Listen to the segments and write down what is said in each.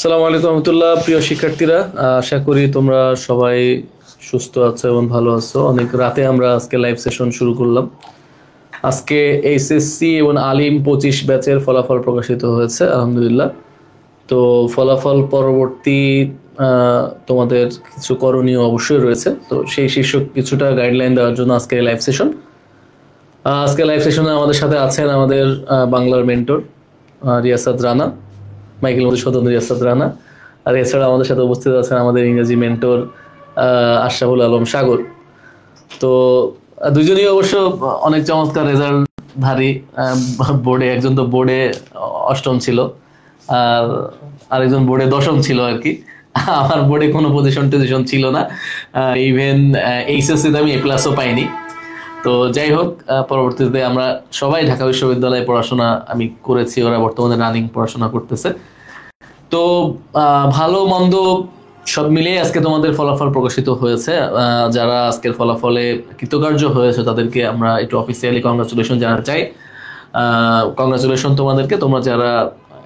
আসসালামু আলাইকুম রহমতুল্লাহ। প্রিয় শিক্ষার্থীরা, আশা করি তোমরা সবাই সুস্থ আছো এবং ভালো আছো। অনেক রাতে আমরা আজকে লাইভ সেশন শুরু করলাম। আজকে এইচএসসি এবং আলিম 25 ব্যাচের ফলাফল প্রকাশিত হয়েছে আলহামদুলিল্লাহ। তো ফলাফল পরবর্তী তোমাদের কিছু করণীয় অবশ্যই রয়েছে, তো সেই শীর্ষক কিছুটা গাইডলাইন দেওয়ার জন্য আজকে লাইভ সেশন। আজকে লাইভ সেশনে আমাদের সাথে আছেন আমাদের বাংলার মেন্টর রিয়াসাত রানা, মাইকেল মধুসূদন রিয়াসাত রানা। আর এছাড়া আমাদের সাথে উপস্থিত আছেন আমাদের ইংরেজি মেন্টর আশরাফুল আলম সাগর। তো দুজনই অবশ্য অনেক চমৎকার রেজাল্টধারী। বোর্ডে একজন তো বোর্ডে অষ্টম ছিল, আর আরেকজন বোর্ডে দশম ছিল আর কি। আমার বোর্ডে কোনো পজিশন ছিল না, ইভেন এইচএসসিতে আমি A+ও পাইনি। তো যাই হোক, পরবর্তীতে আমরা সবাই ঢাকা বিশ্ববিদ্যালয়ে পড়াশোনা আমি করেছি, ওরা বর্তমানে রানিং পড়াশোনা করতেছে। তো ভালো মন্দ সব মিলিয়ে আজকে তোমাদের ফলাফল প্রকাশিত হয়েছে। যারা আজকের ফলাফলে কৃতকার্য হয়েছে তাদেরকে আমরা একটু অফিসিয়ালি কংগ্রাচুলেশন জানাতে চাই। কংগ্রাচুলেশন তোমাদেরকে, তোমরা যারা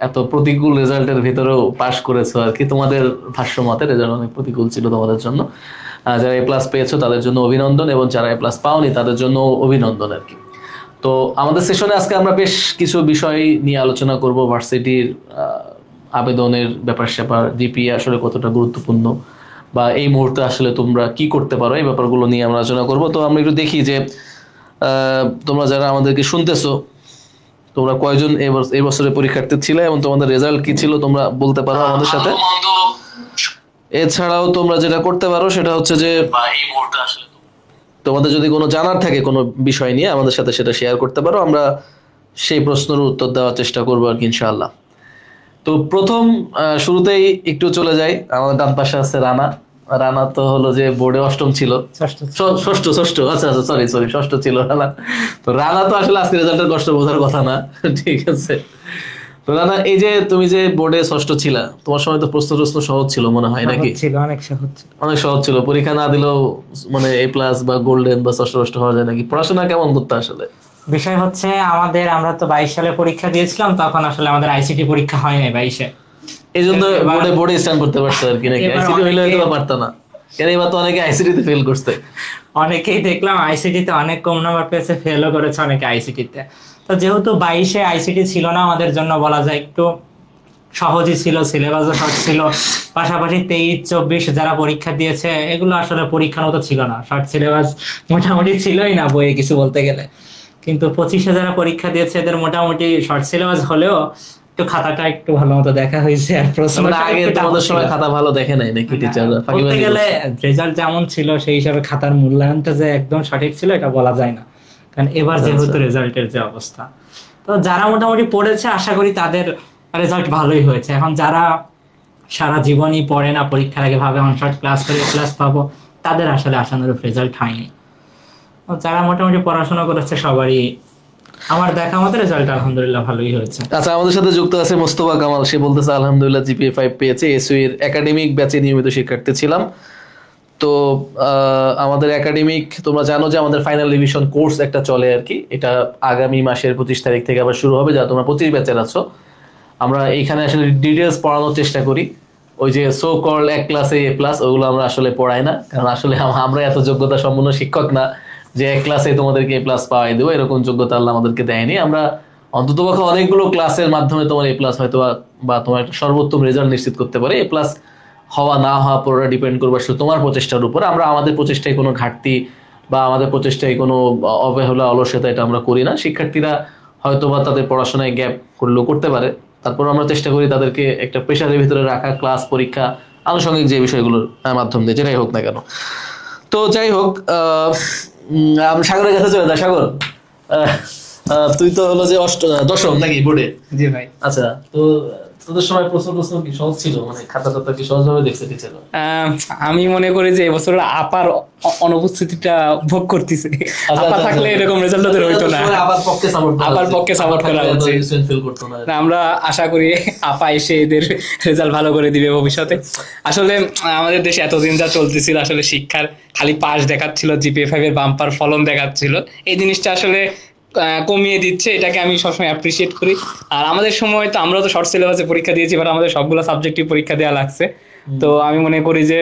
এত প্রতিকূল রেজাল্টের ভিতরেও পাশ করেছো আর কি। তোমাদের ভাষ্য মতে রেজাল্ট অনেক প্রতিকূল ছিল তোমাদের জন্য। যারা A+ পেয়েছো তাদের জন্য অভিনন্দন, এবং যারা A+ পাওনি তাদের জন্য অভিনন্দন আর কি। তো আমাদের সেশনে আজকে আমরা বেশ কিছু বিষয় নিয়ে আলোচনা করব। ভার্সিটির আবেদনের ব্যাপার-স্যাপার, জিপিএ আসলে কতটা গুরুত্বপূর্ণ, বা এই মুহূর্তে আসলে তোমরা কি করতে পারো, এই ব্যাপারগুলো নিয়ে আমরা আলোচনা করব। তো আমরা একটু দেখি যে তোমরা যারা আমাদেরকে শুনতেছো, তোমরা কয়জন এই বছরের পরীক্ষার্থী ছিলে এবং তোমাদের রেজাল্ট কি ছিল তোমরা বলতে পারো আমাদের সাথে। এছাড়াও তোমরা যেটা করতে পারো সেটা হচ্ছে যে এই মুহূর্তে আসলে তোমাদের যদি কোনো জানার থাকে কোনো বিষয় নিয়ে আমাদের সাথে সেটা শেয়ার করতে পারো, আমরা সেই প্রশ্নের উত্তর দেওয়ার চেষ্টা করবো আর কি ইনশাআল্লাহ। তো প্রথম শুরুতেই একটু চলে যাই, আমাদের ডান পাশে আছে রানা। রানা তো হলো যে বোর্ডে অষ্টম ছিল, ষষ্ঠ আচ্ছা সরি ষষ্ঠ ছিল রানা। তো রানা তো আসলে আজকে রেজাল্টের কষ্ট বোঝার কথা না, ঠিক আছে। তো রানা, এই যে তুমি যে বোর্ডে ষষ্ঠ ছিলা, তোমার সময় তো প্রশ্ন সহজ ছিল মনে হয় নাকি? অনেক সহজ ছিল, পরীক্ষা না দিলেও মানে A+ বা গোল্ডেন বা ষষ্ঠ হওয়া যায় নাকি? পড়াশোনা কেমন করতে আসলে? বিষয় হচ্ছে আমরা তো 22 সালে পরীক্ষা দিয়েছিলাম, তখন আসলে আমাদের আইসিটি পরীক্ষা হয় নাই 22-এ। এই জন্য বোর্ডে স্ট্যান্ড করতে পারছে আর কি নাকি? আইসিটি হইলে হয়তো পারতো না, কেন এবার তো অনেকে আইসিটি তে ফেল করছে। অনেকেই দেখলাম আইসিটি তে অনেক কম নাম্বার পেয়েছে, ফেলও করেছে অনেকে আইসিটি তে। তো যেহেতু 22-এ আইসিটি ছিল না, আমাদের জন্য বলা যায় একটু সহজই ছিল, সিলেবাসও সহজ ছিল। পাশাপাশি 23-24 যারা পরীক্ষা দিয়েছে এগুলো আসলে পরীক্ষার মতো ছিল না, শর্ট সিলেবাস মোটামুটি ছিলই না বইয়ে কিছু বলতে গেলে। কিন্তু 25-এ যারা পরীক্ষা দিয়েছে এদের মোটামুটি শর্ট সিলেবাস হলেও একটু খাতাটা একটু ভালো মতো দেখা হয়েছে। আর প্রশ্ন আগে তোমাদের সময় খাতা ভালো দেখে নাই নাকি টিচাররা? বলতে গেলে রেজাল্ট যেমন ছিল সেই হিসাবে খাতার মূল্যায়নটা যে একদম সঠিক ছিল এটা বলা যায় না, কারণ এবার যেহেতু রেজাল্টের যে অবস্থা। তো যারা মোটামুটি পড়েছে আশা করি তাদের রেজাল্ট ভালোই হয়েছে। এখন যারা সারা জীবনই পড়ে না, পরীক্ষার আগে ভাবে শর্ট ক্লাস করে A+ পাবো, তাদের আসলে আশানুরূপ রেজাল্ট হয়নি। যারা মোটামুটি পড়াশোনা করেছে সবারই আমার দেখা মতো রেজাল্ট আলহামদুলিল্লাহ ভালোই হয়েছে। আচ্ছা, আমাদের সাথে যুক্ত আছে মোস্তফা কামাল। সে বলতেছে আলহামদুলিল্লাহ জিপিএ 5 পেয়েছে। এসইউ এর একাডেমিক ব্যাচে নিয়মিত শিক্ষার্থী ছিলাম। তো আমাদের একাডেমিক, তোমরা জানো যে আমাদের ফাইনাল রিভিশন কোর্স একটা চলে আর কি। এটা আগামী মাসের 25 তারিখ থেকে আবার শুরু হবে। যা তোমরা 25 ব্যাচের আছো, আমরা এইখানে আসলে ডিটেলস পড়ানোর চেষ্টা করি। ওই যে সো কল এক ক্লাসে A+, ওগুলো আমরা আসলে পড়াই না, কারণ আসলে আমরা এত যোগ্যতা সম্পন্ন শিক্ষক না যে এক ক্লাসে তোমাদেরকে A+ পাওয়াই দেবো, এরকম যোগ্যতা আল্লাহ আমাদেরকে দেয়নি। আমরা অন্ততপক্ষে অনেকগুলো ক্লাসের মাধ্যমে তোমার A+ হয়তো বা তোমার একটা সর্বোত্তম রেজাল্ট নিশ্চিত করতে পারে। A+ হওয়া না হওয়া পুরোটা ডিপেন্ড করবে আসলে তোমার প্রচেষ্টার উপর। আমরা আমাদের প্রচেষ্টায় কোনো ঘাটতি বা আমাদের প্রচেষ্টায় কোনো অবহেলা অলসতা এটা আমরা করি না। শিক্ষার্থীরা হয়তো বা তাদের পড়াশোনায় গ্যাপ করলেও করতে পারে, তারপর আমরা চেষ্টা করি তাদেরকে একটা প্রেশারের ভিতরে রাখা, ক্লাস পরীক্ষা আনুষঙ্গিক যে বিষয়গুলোর মাধ্যম দিয়ে, যেটাই হোক না কেন। তো যাই হোক, সাগরের কাছে চলে যায়। সাগর, তুই তো হলো যে দশম নাকি বোর্ডে? জি ভাই। আচ্ছা, তো তোদের সময় প্রশ্ন কি সহজ ছিল? মানে খাতা টাতা কি সহজভাবে দেখতে ছিল? আমি মনে করি যে এবছর আপার অনুপস্থিতিটা ভোগ করতেছে। আপা থাকলে এরকম রেজাল্ট ওদের হইতো না। আপার পক্ষে সাপোর্ট করা উচিত। আমরা আশা করি আপা এসে এদের রেজাল্ট ভালো করে দিবে ভবিষ্যতে। আসলে আমাদের দেশে এতদিন যা চলতেছিল, আসলে শিক্ষার খালি পাস দেখাচ্ছিল, জিপিএ 5 এর বাম্পার ফলন দেখাচ্ছিল। এই জিনিসটা আসলে কমিয়ে দিচ্ছে, এটাকে আমি সবসময় অ্যাপ্রিসিয়েট করি। আর আমাদের সময় তো আমরা তো শর্ট সিলেবাসে পরীক্ষা দিয়েছি, বাট আমাদের সবগুলো সাবজেক্টিভ পরীক্ষা দেওয়া লাগছে। তো আমি মনে করি যে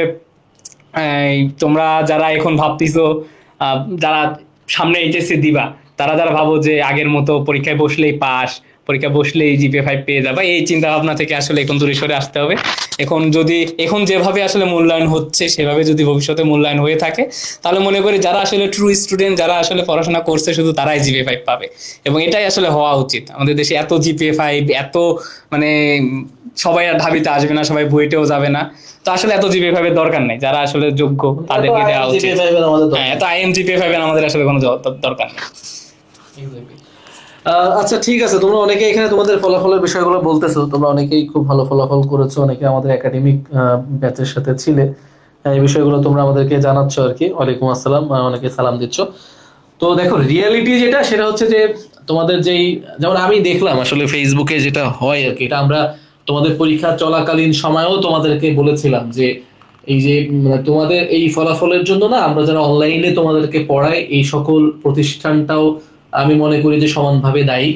তোমরা যারা এখন ভাবতেছো যারা সামনে এইচএসসি দিবা, তারা যারা ভাবো যে আগের মতো পরীক্ষায় বসলেই পাস, পরীক্ষা বসলেই জিপিএ 5 পেয়ে যাবা, এই চিন্তা ভাবনা থেকে আসলে এখন দূরে সরে আসতে হবে। এখন যেভাবে আসলে মূল্যায়ন হচ্ছে সেভাবে যদি ভবিষ্যতে মূল্যায়ন হয়ে থাকে, তাহলে মনে করি যারা আসলে ট্রু স্টুডেন্ট, যারা আসলে পড়াশোনা করছে শুধু তারাই জিপিএ 5 পাবে, এবং এটাই আসলে হওয়া উচিত। আমাদের দেশে এত জিপিএ 5, এত মানে সবাই আর ঢাবিতে আসবে না, সবাই বুয়েটেও যাবে না, তো আসলে এত জিপিএ 5 এর দরকার নেই। যারা আসলে যোগ্য তাদেরকে দেওয়া উচিত। হ্যাঁ, এত আইএম জিপিএ 5 এর আমাদের আসলে কোনো দরকার নেই। আচ্ছা ঠিক আছে, তোমরা অনেকে এখানে তোমাদের ফলাফলের বিষয়গুলো বলতেছো, তোমরা অনেকেই খুব ভালো ফলাফল করেছো, অনেকে আমাদের একাডেমিক ব্যাচের সাথে ছিলে, এই বিষয়গুলো তোমরা আমাদেরকে জানাচ্ছ আর কি। ওয়ালাইকুম আসসালাম, অনেকে সালাম দিচ্ছ। তো দেখো রিয়েলিটি যেটা, সেটা হচ্ছে যে তোমাদের যেই, যেমন আমি দেখলাম আসলে ফেসবুকে যেটা হয় আর কি, এটা আমরা তোমাদের পরীক্ষা চলাকালীন সময়েও তোমাদেরকে বলেছিলাম যে এই যে তোমাদের এই ফলাফলের জন্য না, আমরা যারা অনলাইনে তোমাদেরকে পড়াই এই সকল প্রতিষ্ঠানটাও আমি মনে করি যে সমানভাবে দায়ী।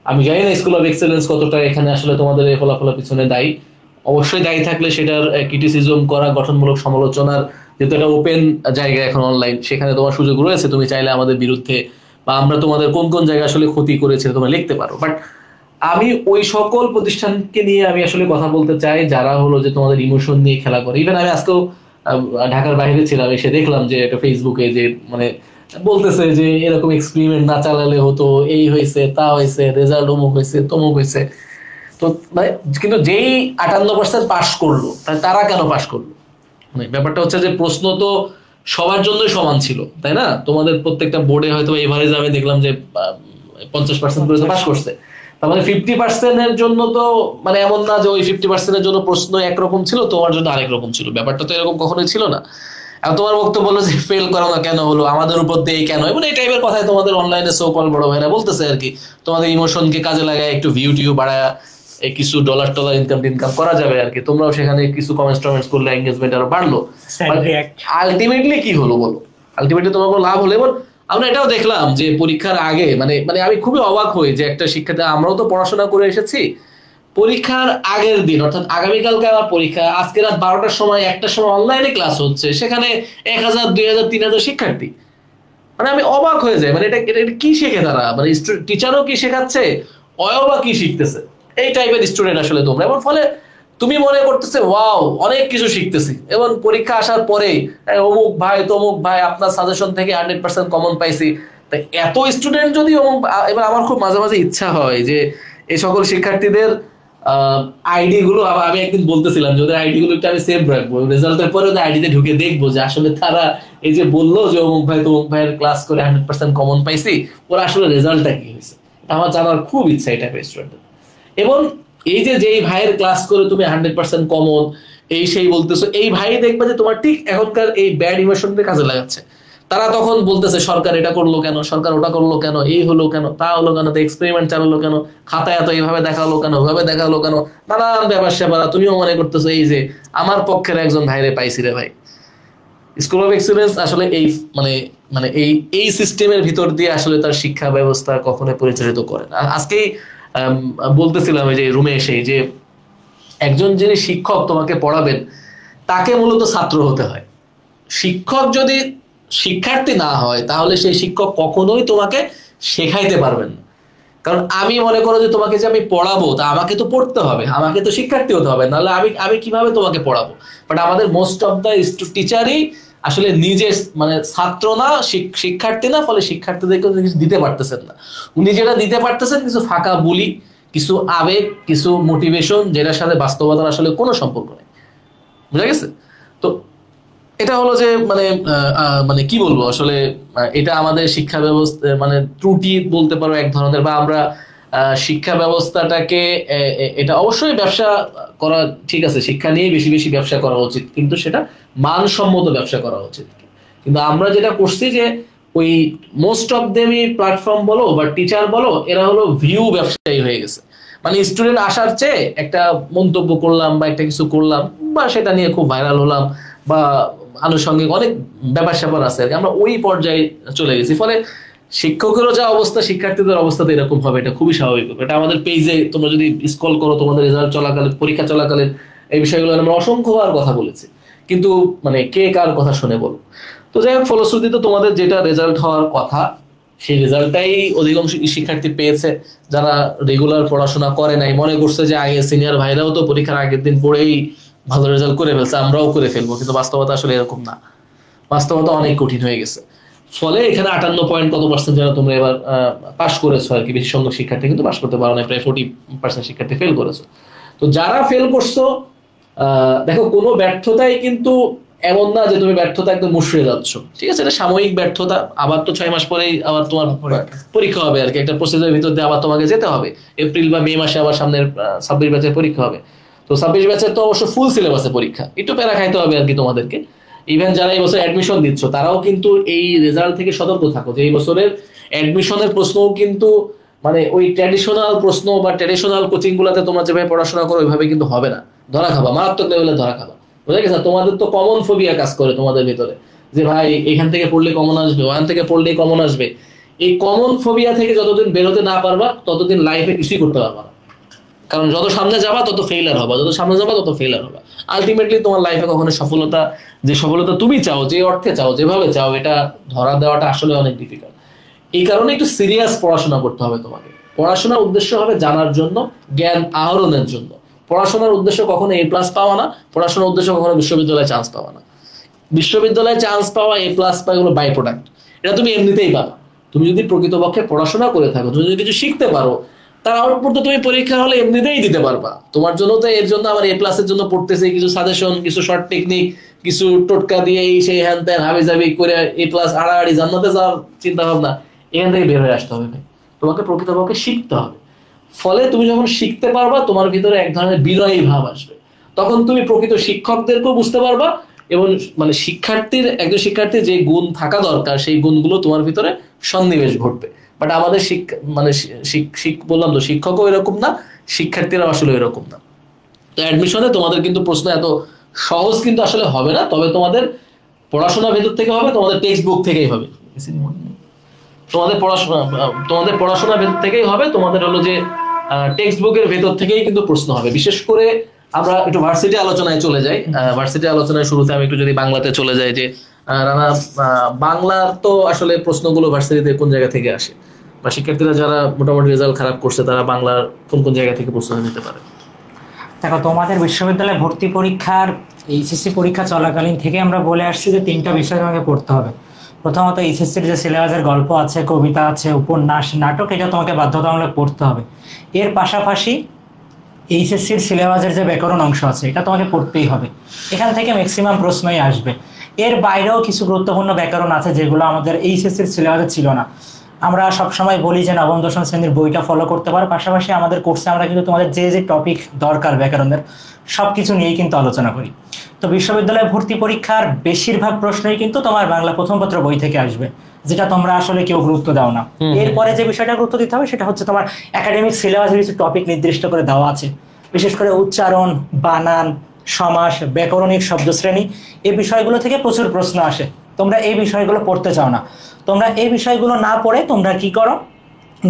আমি জানি না স্কুল অফ এক্সেলেন্স কতটা এখানে আসলে তোমাদের এই ফলাফলের পিছনে দায়ী, অবশ্যই দায়ী থাকলে সেটার ক্রিটিসিজম করা, গঠনমূলক সমালোচনার, যেহেতু এটা ওপেন জায়গা এখন অনলাইন, সেখানে তোমার সুযোগ রয়েছে, তুমি চাইলে আমাদের বিরুদ্ধে বা আমরা তোমাদের কোন কোন জায়গায় আসলে ক্ষতি করেছে তোমরা লিখতে পারো। বাট আমি ওই সকল প্রতিষ্ঠানকে নিয়ে আমি আসলে কথা বলতে চাই যারা হলো যে তোমাদের ইমোশন নিয়ে খেলা করে। ইভেন আমি আজকেও ঢাকার বাইরে ছিলাম, এসে দেখলাম যে একটা ফেসবুকে যে মানে বলতেছে যে এরকম এক্সপেরিমেন্ট না চালালে হতো, এই হয়েছে, তা হয়েছে, রেজাল্ট অমুক হয়েছে, তমুক হয়েছে। তো মানে কিন্তু যেই 58% পাস করলো, তারা কেন পাস করলো? মানে ব্যাপারটা হচ্ছে যে প্রশ্ন তো সবার জন্যই সমান ছিল, তাই না? তোমাদের প্রত্যেকটা বোর্ডে হয়তো এভারেজ আমি দেখলাম যে 50% করে পাস করছে, তার মানে 50% এর জন্য তো মানে এমন না যে ওই 50% এর জন্য প্রশ্ন একরকম ছিল, তোমার জন্য আরেক রকম ছিল। ব্যাপারটা তো এরকম কখনোই ছিল না। আর তোমার বক্তব্য বললো যে ফেল করো না কেন হলো, আমাদের উপর দিয়ে কেন, এবং এই টাইপের কথাই তোমাদের অনলাইনে সোকল বড় ভাইরা বলতেছে আর কি। তোমাদের ইমোশনকে কাজে লাগায় একটু ভিউ টিউ বাড়ায় কিছু ডলার ইনকাম করা যাবে আর কি। তোমরাও সেখানে কিছু কমেন্টস করলে এঙ্গেজমেন্ট আরো বাড়লো। আলটিমেটলি কি হলো বলো? আলটিমেটলি তোমার কোনো লাভ হলো? এবং আমরা এটাও দেখলাম যে পরীক্ষার আগে মানে মানে আমি খুবই অবাক হই যে একটা শিক্ষার্থী, আমরাও তো পড়াশোনা করে এসেছি, পরীক্ষার আগের দিন অর্থাৎ আগামীকালকে আমার পরীক্ষা, আজকে রাত 12টার সময় 1টার সময় অনলাইনে ক্লাস হচ্ছে, সেখানে 1000, 2000, 3000 শিক্ষার্থী। মানে আমি অবাক হয়ে যাই, মানে এটা কি শেখে তারা? মানে টিচারও কি শেখাচ্ছে, অয়ও বা কি শিখতেছে? এই টাইপের স্টুডেন্ট আসলে তোমরা। এবং ফলে তুমি মনে করতেছে ওয়াও অনেক কিছু শিখতেছি, এবং পরীক্ষা আসার পরে অমুক ভাই তমুক ভাই আপনার সাজেশন থেকে 100% কমন পাইছি। তাই এত স্টুডেন্ট যদি অমুক, এবার আমার খুব মাঝে মাঝে ইচ্ছা হয় যে এই সকল শিক্ষার্থীদের আইডি গুলো আমি একদিন বলতেছিলাম যে ওদের আইডি গুলো একটু আমি সেভ রাখবো, রেজাল্টের পরে ওদের আইডিতে ঢুকে দেখবো যে আসলে তারা এই যে বললো যে অমুক ভাই তমুক ভাইয়ের ক্লাস করে 100% কমন পাইছি, ওরা আসলে রেজাল্টটা কি হয়েছে, আমার জানার খুব ইচ্ছা এটা স্টুডেন্ট। এবং এই যে যেই ভাইয়ের ক্লাস করে তুমি 100% কমন এই সেই বলতেছো, এই ভাই দেখবে যে তোমার ঠিক এখনকার এই ব্যাড ইমোশনকে কাজে লাগাচ্ছে। তারা তখন বলতেছে সরকার এটা করলো কেন, সরকার ওটা করলো কেন, এই হলো কেন, তা হলো কেন, এক্সপেরিমেন্ট চালালো কেন, খাতায় এত এইভাবে দেখালো কেন, ওইভাবে দেখালো কেন, নানান ব্যাপার স্যাপার। তুমিও মনে করতেছো এই যে আমার পক্ষের একজন ভাইরে পাইছি রে ভাই। স্কুল অফ এক্সেলেন্স আসলে এই মানে মানে এই সিস্টেমের ভিতর দিয়ে আসলে তার শিক্ষা ব্যবস্থা কখনোই পরিচালিত করে না। আজকেই বলতেছিলাম এই যে রুমে এসে যে একজন যিনি শিক্ষক তোমাকে পড়াবেন তাকে মূলত ছাত্র হতে হয়। শিক্ষক যদি শিক্ষার্থী না হয় তাহলে সেই শিক্ষক কখনোই তোমাকে শেখাইতে পারবেন না। কারণ আমি মনে করো যে তোমাকে যে আমি পড়াবো, তা আমাকে তো পড়তে হবে, আমাকে তো শিক্ষার্থী হতে হবে, নাহলে আমি কিভাবে তোমাকে পড়াবো? বাট আমাদের মোস্ট অফ দ্য টিচারই আসলে নিজে মানে ছাত্র না, শিক্ষার্থী না, ফলে শিক্ষার্থীদেরকে কিছু দিতে পারতেছেন না। উনি যেটা দিতে পারতেছেন কিছু ফাঁকা বুলি, কিছু আবেগ, কিছু মোটিভেশন, যেটার সাথে বাস্তবতার আসলে কোনো সম্পর্ক নেই। বুঝা গেছে? তো এটা হলো যে মানে মানে কি বলবো আসলে, এটা আমাদের শিক্ষা ব্যবস্থা মানে ত্রুটি বলতে পারো এক ধরনের, বা আমরা শিক্ষা ব্যবস্থাটাকে এটা অবশ্যই ব্যবসা করা ঠিক আছে, শিক্ষা নিয়ে বেশি বেশি ব্যবসা করা উচিত, কিন্তু সেটা মানসম্মত ব্যবসা করা উচিত। কিন্তু আমরা যেটা করছি যে ওই মোস্ট অফ দেমই প্ল্যাটফর্ম বলো বা টিচার বলো, এরা হলো ভিউ ব্যবসায়ী হয়ে গেছে। মানে স্টুডেন্ট আসার চেয়ে একটা মন্তব্য করলাম বা একটা কিছু করলাম বা সেটা নিয়ে খুব ভাইরাল হলাম বা আনুষঙ্গিক অনেক ব্যাপার স্যাপার আছে আর কি, আমরা ওই পর্যায়ে চলে গেছি। ফলে শিক্ষকেরও যা অবস্থা শিক্ষার্থীদের অবস্থা তো এরকম হবে, এটা খুবই স্বাভাবিক। এটা আমাদের পেজে তোমরা যদি স্ক্রল করো, তোমাদের রেজাল্ট চলাকালীন, পরীক্ষা চলাকালীন এই বিষয়গুলো আমরা অসংখ্যবার কথা বলেছি, কিন্তু মানে কে কার কথা শুনে বলো। তো যাই হোক, ফলশ্রুতিতে তোমাদের যেটা রেজাল্ট হওয়ার কথা সেই রেজাল্টটাই অধিকাংশ শিক্ষার্থী পেয়েছে। যারা রেগুলার পড়াশোনা করে নাই, মনে করছে যে আগে সিনিয়র ভাইরাও তো পরীক্ষার আগের দিন পড়েই ভালো রেজাল্ট করে ফেলছে, আমরাও করে ফেলবো, কিন্তু বাস্তবতা আসলে এরকম না। বাস্তবতা অনেক কঠিন হয়ে গেছে। ফলে এখানে 58 কত পার্সেন্ট যারা তোমরা এবার পাস করেছো আর কি, বেশি সংখ্যক শিক্ষার্থী কিন্তু পাস করতে পারো না, প্রায় 40% শিক্ষার্থী ফেল করেছো। তো যারা ফেল করছো, দেখো কোনো ব্যর্থতাই কিন্তু এমন না যে তুমি ব্যর্থতা একদম মুশড়ে যাচ্ছ, ঠিক আছে, এটা সাময়িক ব্যর্থতা। আবার তো 6 মাস পরেই আবার তোমার পরীক্ষা হবে আর কি, একটা প্রসেসের ভিতর দিয়ে আবার তোমাকে যেতে হবে। এপ্রিল বা মে মাসে আবার সামনের 26 ব্যাচের পরীক্ষা হবে। তো 26 ব্যাচের তো অবশ্য ফুল সিলেবাসে পরীক্ষা, একটু প্যারা খাইতে হবে আর কি তোমাদেরকে। ইভেন যারা এই বছর অ্যাডমিশন দিচ্ছ তারাও কিন্তু এই রেজাল্ট থেকে সতর্ক থাকো যে এই বছরের অ্যাডমিশনের প্রশ্নও কিন্তু মানে ওই ট্র্যাডিশনাল প্রশ্ন বা ট্র্যাডিশনাল কোচিং গুলাতে তোমরা যেভাবে পড়াশোনা করো ওইভাবে কিন্তু হবে না, ধরা খাবা, মারাত্মক লেভেলে ধরা খাবা। বুঝা গেছে? তোমাদের তো কমন ফোবিয়া কাজ করে তোমাদের ভিতরে, যে ভাই এখান থেকে পড়লে কমন আসবে, ওখান থেকে পড়লেই কমন আসবে। এই কমন ফোবিয়া থেকে যতদিন বেরোতে না পারবা ততদিন লাইফে কিছুই করতে পারবা না। কারণ যত সামনে যাবা তত ফেইলার হবা, যত সামনে যাবা তত ফেইলার হবা। আলটিমেটলি তোমার লাইফে কখনো সফলতা, যে সফলতা তুমি চাও, যে অর্থে চাও, যেভাবে চাও, এটা ধরা দেওয়াটা আসলে অনেক ডিফিকাল্ট। এই কারণে একটু সিরিয়াস পড়াশোনা করতে হবে তোমাকে। পড়াশোনার উদ্দেশ্য হবে জানার জন্য, জ্ঞান আহরণের জন্য। পড়াশোনার উদ্দেশ্য কখনো A+ পাওয়া না, পড়াশোনার উদ্দেশ্য কখনো বিশ্ববিদ্যালয়ে চান্স পাওয়া না। বিশ্ববিদ্যালয়ে চান্স পাওয়া, A+ পাওয়া, এগুলো বাই প্রোডাক্ট, এটা তুমি এমনিতেই পাবা। তুমি যদি প্রকৃতপক্ষে পড়াশোনা করে থাকো, তুমি যদি কিছু শিখতে পারো, তার আউটপুট তো তুমি পরীক্ষা হলে এমনিতেই দিতে পারবা। তোমার জন্য তো এর জন্য আমার A+ এর জন্য পড়তেছে, কিছু সাজেশন, কিছু শর্ট টেকনিক, কিছু টোটকা দিয়ে এই সেই হ্যান ত্যান হাবিজাবি করে A+ আড়াআড়ি জান্নাতে যাওয়ার চিন্তা ভাবনা, এখান থেকে বের হয়ে আসতে হবে ভাই। তোমাকে প্রকৃতপক্ষে শিখতে হবে। ফলে তুমি যখন শিখতে পারবা, তোমার ভিতরে এক ধরনের বিনয়ী ভাব আসবে। তখন তুমি প্রকৃত শিক্ষকদেরকেও বুঝতে পারবা, এবং মানে একজন শিক্ষার্থীর যে গুণ থাকা দরকার সেই গুণগুলো তোমার ভিতরে সন্নিবেশ ঘটবে। বাট আমাদের বললাম তো, শিক্ষকও এরকম না, শিক্ষার্থীরা আসলে এরকম না। তো অ্যাডমিশনে তোমাদের কিন্তু প্রশ্ন এত সহজ কিন্তু আসলে হবে না, তবে তোমাদের পড়াশোনা ভেতর থেকে হবে, তোমাদের টেক্সট বুক থেকেই হবে, তোমাদের পড়াশোনা ভেতর থেকেই হবে। তোমাদের হলো যে টেক্সট বুকের ভেতর থেকেই কিন্তু প্রশ্ন হবে। বিশেষ করে আমরা একটু ভার্সিটি আলোচনায় চলে যাই। ভার্সিটি আলোচনায় শুরুতে আমি একটু যদি বাংলাতে চলে যাই, যে রানা, বাংলার তো আসলে প্রশ্নগুলো ভার্সিটিতে কোন জায়গা থেকে আসে, বা শিক্ষার্থীরা যারা মোটামুটি রেজাল্ট খারাপ করছে তারা বাংলার কোন কোন জায়গা থেকে প্রশ্ন নিতে পারে? দেখো, তোমাদের বিশ্ববিদ্যালয়ে ভর্তি পরীক্ষার এইচএসসি পরীক্ষা চলাকালীন থেকে আমরা বলে আসছি যে 3টা বিষয় তোমাকে পড়তে হবে। প্রথমত এইচএসসির যে সিলেবাসের গল্প আছে, কবিতা আছে, উপন্যাস, নাটক, এটা তোমাকে বাধ্যতামূলক পড়তে হবে। এর পাশাপাশি এইচএসসির সিলেবাসের যে ব্যাকরণ অংশ আছে এটা তোমাকে পড়তেই হবে। এখান থেকে ম্যাক্সিমাম প্রশ্নই আসবে। এর বাইরেও কিছু গুরুত্বপূর্ণ ব্যাকরণ আছে যেগুলো আমাদের এইচএসসির সিলেবাসে ছিল না। আমরা সবসময় বলি যে নবম দশম শ্রেণীর বইটা ফলো করতে পারো, পাশাপাশি আমাদের কোর্সে আমরা কিন্তু তোমাদের যে যে টপিক দরকার ব্যাকরণের সব কিছু নিয়েই কিন্তু আলোচনা করি। তো বিশ্ববিদ্যালয়ে ভর্তি পরীক্ষার বেশিরভাগ প্রশ্নই কিন্তু তোমার বাংলা প্রথম পত্র বই থেকে আসবে, যেটা তোমরা আসলে কেউ গুরুত্ব দাও না। এরপরে যে বিষয়টা গুরুত্ব দিতে হবে সেটা হচ্ছে তোমার একাডেমিক সিলেবাসের কিছু টপিক নির্দিষ্ট করে দেওয়া আছে, বিশেষ করে উচ্চারণ, বানান, সমাস, ব্যাকরণিক শব্দশ্রেণী, এই বিষয়গুলো থেকে প্রচুর প্রশ্ন আসে। তোমরা এই বিষয়গুলো পড়তে চাও না। তোমরা এই বিষয়গুলো না পড়ে তোমরা কি করো,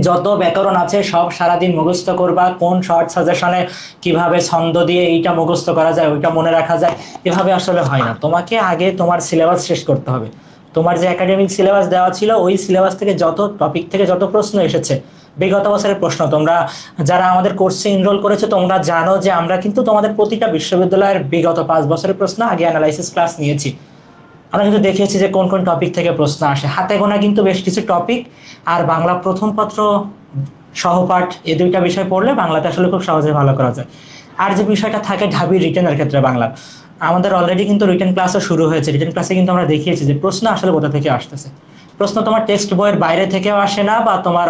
যত ব্যাকরণ আছে সব সারাদিন মুখস্থ করবা, কোন শর্ট সাজেশনে কিভাবে ছন্দ দিয়ে এইটা মুখস্থ করা যায়, ওইটা মনে রাখা যায়, এভাবে আসলে হয় না। তোমাকে আগে তোমার সিলেবাস শেষ করতে হবে। তোমার যে একাডেমিক সিলেবাস দেওয়া ছিল ওই সিলেবাস থেকে যত টপিক থেকে যত প্রশ্ন এসেছে, বিগত বছরের প্রশ্ন, তোমরা যারা আমাদের কোর্সে এনরোল করেছে তোমরা জানো যে আমরা কিন্তু তোমাদের প্রতিটা বিশ্ববিদ্যালয়ের বিগত 5 বছরের প্রশ্ন আগে অ্যানালাইসিস ক্লাস নিয়েছি। আমরা কিন্তু দেখেছি যে কোন কোন টপিক থেকে প্রশ্ন আসে। হাতে গোনা কিন্তু বেশ কিছু টপিক, আর বাংলা প্রথম পত্র সহপাঠ, এই 2টা বিষয় পড়লে বাংলাতে আসলে খুব সহজে ভালো করা যায়। আর যে বিষয়টা থাকে ঢাবি রিটেনের ক্ষেত্রে, বাংলা আমাদের অলরেডি কিন্তু রিটেন ক্লাসও শুরু হয়েছে। রিটেন ক্লাসে কিন্তু আমরা দেখিয়েছি যে প্রশ্ন আসলে কোথা থেকে আসতেছে। প্রশ্ন তোমার টেক্সট বইয়ের বাইরে থেকেও আসে না, বা তোমার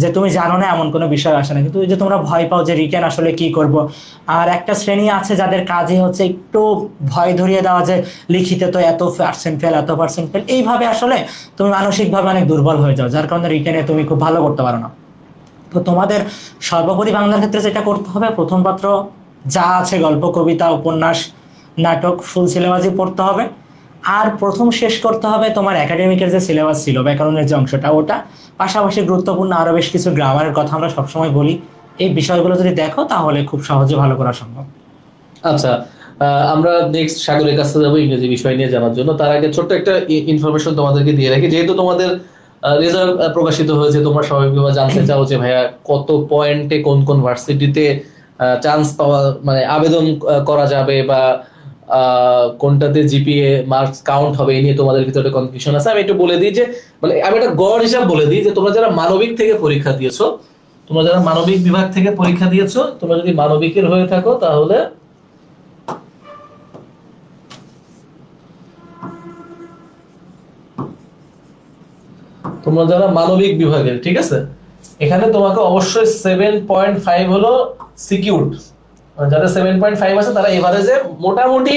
যে তুমি জানো না এমন কোনো বিষয় আসে না, কিন্তু যে তোমরা ভয় পাও যে রিটেন আসলে কি করব। আর একটা শ্রেণী আছে যাদের কাজই হচ্ছে একটু ভয় ধরিয়ে দেওয়া যে লিখিতে তো এত পার্সেন্ট ফেল, এত পার্সেন্ট ফেল, এইভাবে আসলে তুমি মানসিকভাবে অনেক দুর্বল হয়ে যাও, যার কারণে রিটেনে তুমি খুব ভালো করতে পারো না। তো তোমাদের সর্বোপরি বাংলার ক্ষেত্রে যেটা করতে হবে, প্রথম পত্র যা আছে গল্প, কবিতা, উপন্যাস, নাটক ফুল সিলেবাসই পড়তে হবে। আর প্রথম শেষ করতে হবে তোমার একাডেমিকের যে সিলেবাস ছিল, ব্যাকরণের যে অংশটা, ওটা পাশাপাশি গুরুত্বপূর্ণ আরো বেশ কিছু গ্রামারের কথা আমরা সবসময় বলি। এই বিষয়গুলো যদি দেখো তাহলে খুব সহজে ভালো করা সম্ভব। আচ্ছা, আমরা নেক্সট সাগরের কাছে যাবো ইংরেজি বিষয় নিয়ে জানার জন্য। তার আগে ছোট্ট একটা ইনফরমেশন তোমাদেরকে দিয়ে রাখি, যেহেতু তোমাদের রেজাল্ট প্রকাশিত হয়েছে, তোমরা স্বাভাবিকভাবে জানতে চাও যে ভাইয়া কত পয়েন্টে কোন কোন ভার্সিটিতে চান্স পাওয়া, মানে আবেদন করা যাবে, বা কোনটাতে জিপিএ মার্কস কাউন্ট হবে, এই নিয়ে তোমাদের ভিতরে কনফিউশন আছে। আমি একটু বলে দিই যে, মানে আমি একটা গড় হিসাব বলে দিই যে তোমরা যারা মানবিক থেকে পরীক্ষা দিয়েছো, তোমরা যারা মানবিক বিভাগ থেকে পরীক্ষা দিয়েছো, তোমরা যদি মানবিকের হয়ে থাকো তাহলে তোমরা যারা মানবিক বিভাগের, ঠিক আছে, এখানে তোমাকে অবশ্যই 7.5 হলো সিকিউরড। যাদের 7.5 আছে তারা এভারেজে মোটামুটি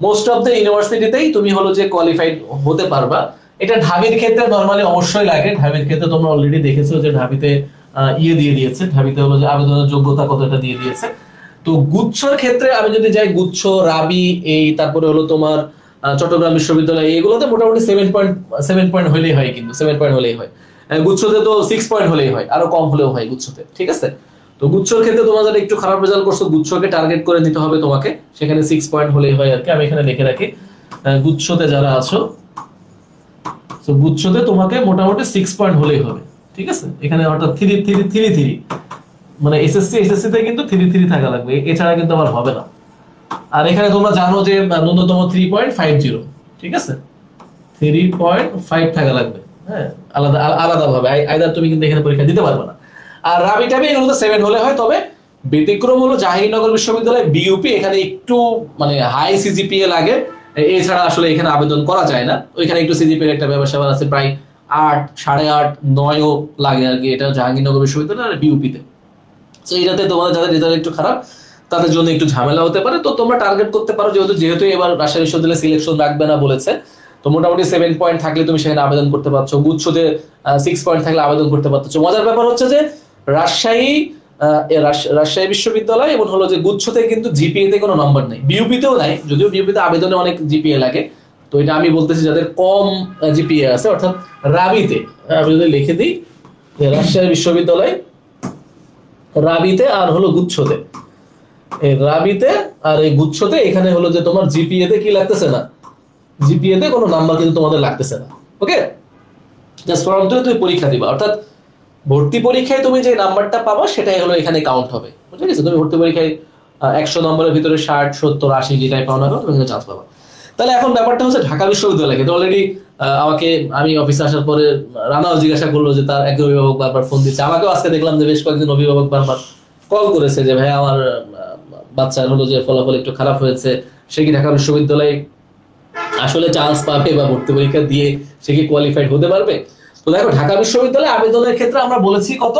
মোস্ট অফ দ্য ইউনিভার্সিটিতেই তুমি হলো যে কোয়ালিফাইড হতে পারবা। এটা ঢাবির ক্ষেত্রে নরমালি অবশ্যই লাগে। ঢাবির ক্ষেত্রে তোমরা অলরেডি দেখেছো যে ঢাবিতে দিয়ে দিয়েছে, ঢাবিতে হলো যে আবেদনের যোগ্যতা কতটা দিয়ে দিয়েছে। তো গুচ্ছর ক্ষেত্রে আমি যদি যাই, গুচ্ছ, রাবি, এই তারপরে হলো তোমার চট্টগ্রাম বিশ্ববিদ্যালয়, এগুলোতে মোটামুটি 7 পয়েন্ট হলেই হয়, কিন্তু 7 পয়েন্ট হলেই হয়। গুচ্ছতে তো 6 পয়েন্ট হলেই হয়, আরো কম হলেও হয় গুচ্ছতে, ঠিক আছে। তো গুচ্ছর ক্ষেত্রে তোমরা যারা একটু খারাপ রেজাল্ট করছো, গুচ্ছকে টার্গেট করে নিতে হবে তোমাকে, সেখানে 6 পয়েন্ট হলেই হয় আর কি। আমি এখানে লিখে রাখি, গুচ্ছতে যারা আছো, তো গুচ্ছতে তোমাকে মোটামুটি 6 পয়েন্ট হলেই হবে, ঠিক আছে। এখানে অর্থাৎ 3 মানে এসএসসি তে কিন্তু 3 থাকা লাগবে, এছাড়া কিন্তু আবার হবে না। আর এখানে তোমরা জানো যে ন্যূনতম 3.50, ঠিক আছে, 3.5 থাকা লাগবে, হ্যাঁ, আলাদা আলাদা ভাবে, আইদার তুমি কিন্তু এখানে পরীক্ষা দিতে পারবে না। আর রাবি টাবি এগুলো তো 7 হলে হয়, তবে ব্যতিক্রম হলো জাহাঙ্গীরনগর বিশ্ববিদ্যালয় বিইউপি, এখানে একটু মানে হাই সিজিপিএ লাগে, এছাড়া আসলে এখানে আবেদন করা যায় না। ওইখানে একটু সিজিপিএর একটা ব্যবসা আছে, প্রায় 8, 8.5, 9ও লাগে আর কি, এটা জাহাঙ্গীরনগর বিশ্ববিদ্যালয় আর বিইউপিতে। তো এটাতে তোমাদের যাদের রেজাল্ট একটু খারাপ তাদের জন্য একটু ঝামেলা হতে পারে। তো তোমরা টার্গেট করতে পারো, যেহেতু এবার রাজশাহী বিশ্ববিদ্যালয় সিলেকশন রাখবে না বলেছে, তো মোটামুটি 7 পয়েন্ট থাকলে তুমি সেখানে আবেদন করতে পারছো। গুচ্ছতে 6 পয়েন্ট থাকলে আবেদন করতে পারছো। মজার ব্যাপার হচ্ছে যে রাজশাহী বিশ্ববিদ্যালয় এবং হলো যে গুচ্ছতে কিন্তু জিপিএ তে কোনো নাম্বার নেই, বিইউপিতেও নাই, যদিও বিইউপিতে আবেদনে অনেক জিপিএ লাগে। তো এটা আমি বলতেছি যাদের কম জিপিএ আছে, অর্থাৎ রাবিতে, আমি যদি লিখে দিই রাজশাহী বিশ্ববিদ্যালয় রাবিতে আর হলো গুচ্ছতে, এই রাবিতে আর এই গুচ্ছতে এখানে হলো যে তোমার জিপিএ তে কি লাগতেছে না, জিপিএ তে কোনো নাম্বার কিন্তু তোমাদের লাগতেছে না। ওকে, জাস্ট ফর্ম দিয়ে তুমি পরীক্ষা দিবা, অর্থাৎ ভর্তি পরীক্ষায় তুমি যে নাম্বারটা পাবা সেটাই হলো এখানে কাউন্ট হবে, বুঝতে গেছো। তুমি ভর্তি পরীক্ষায় 100 নম্বরের ভিতরে 60, 70, 80 যেটাই পাও না কেন তুমি চান্স পাবা। তাহলে এখন ব্যাপারটা হচ্ছে ঢাকা বিশ্ববিদ্যালয় কিন্তু অলরেডি আমি অফিসে আসার পরে রানাও জিজ্ঞাসা করলো যে তার একজন অভিভাবক বারবার ফোন দিচ্ছে, আমাকেও আজকে দেখলাম যে বেশ কয়েকজন অভিভাবক বারবার কল করেছে যে ভাই আমার বাচ্চার হলো যে ফলাফল একটু খারাপ হয়েছে, সে কি ঢাকা বিশ্ববিদ্যালয়ে আসলে চান্স পাবে বা ভর্তি পরীক্ষা দিয়ে সে কি কোয়ালিফাইড হতে পারবে। তো দেখো ঢাকা বিশ্ববিদ্যালয়ে আবেদনের ক্ষেত্রে আমরা বলেছি কত,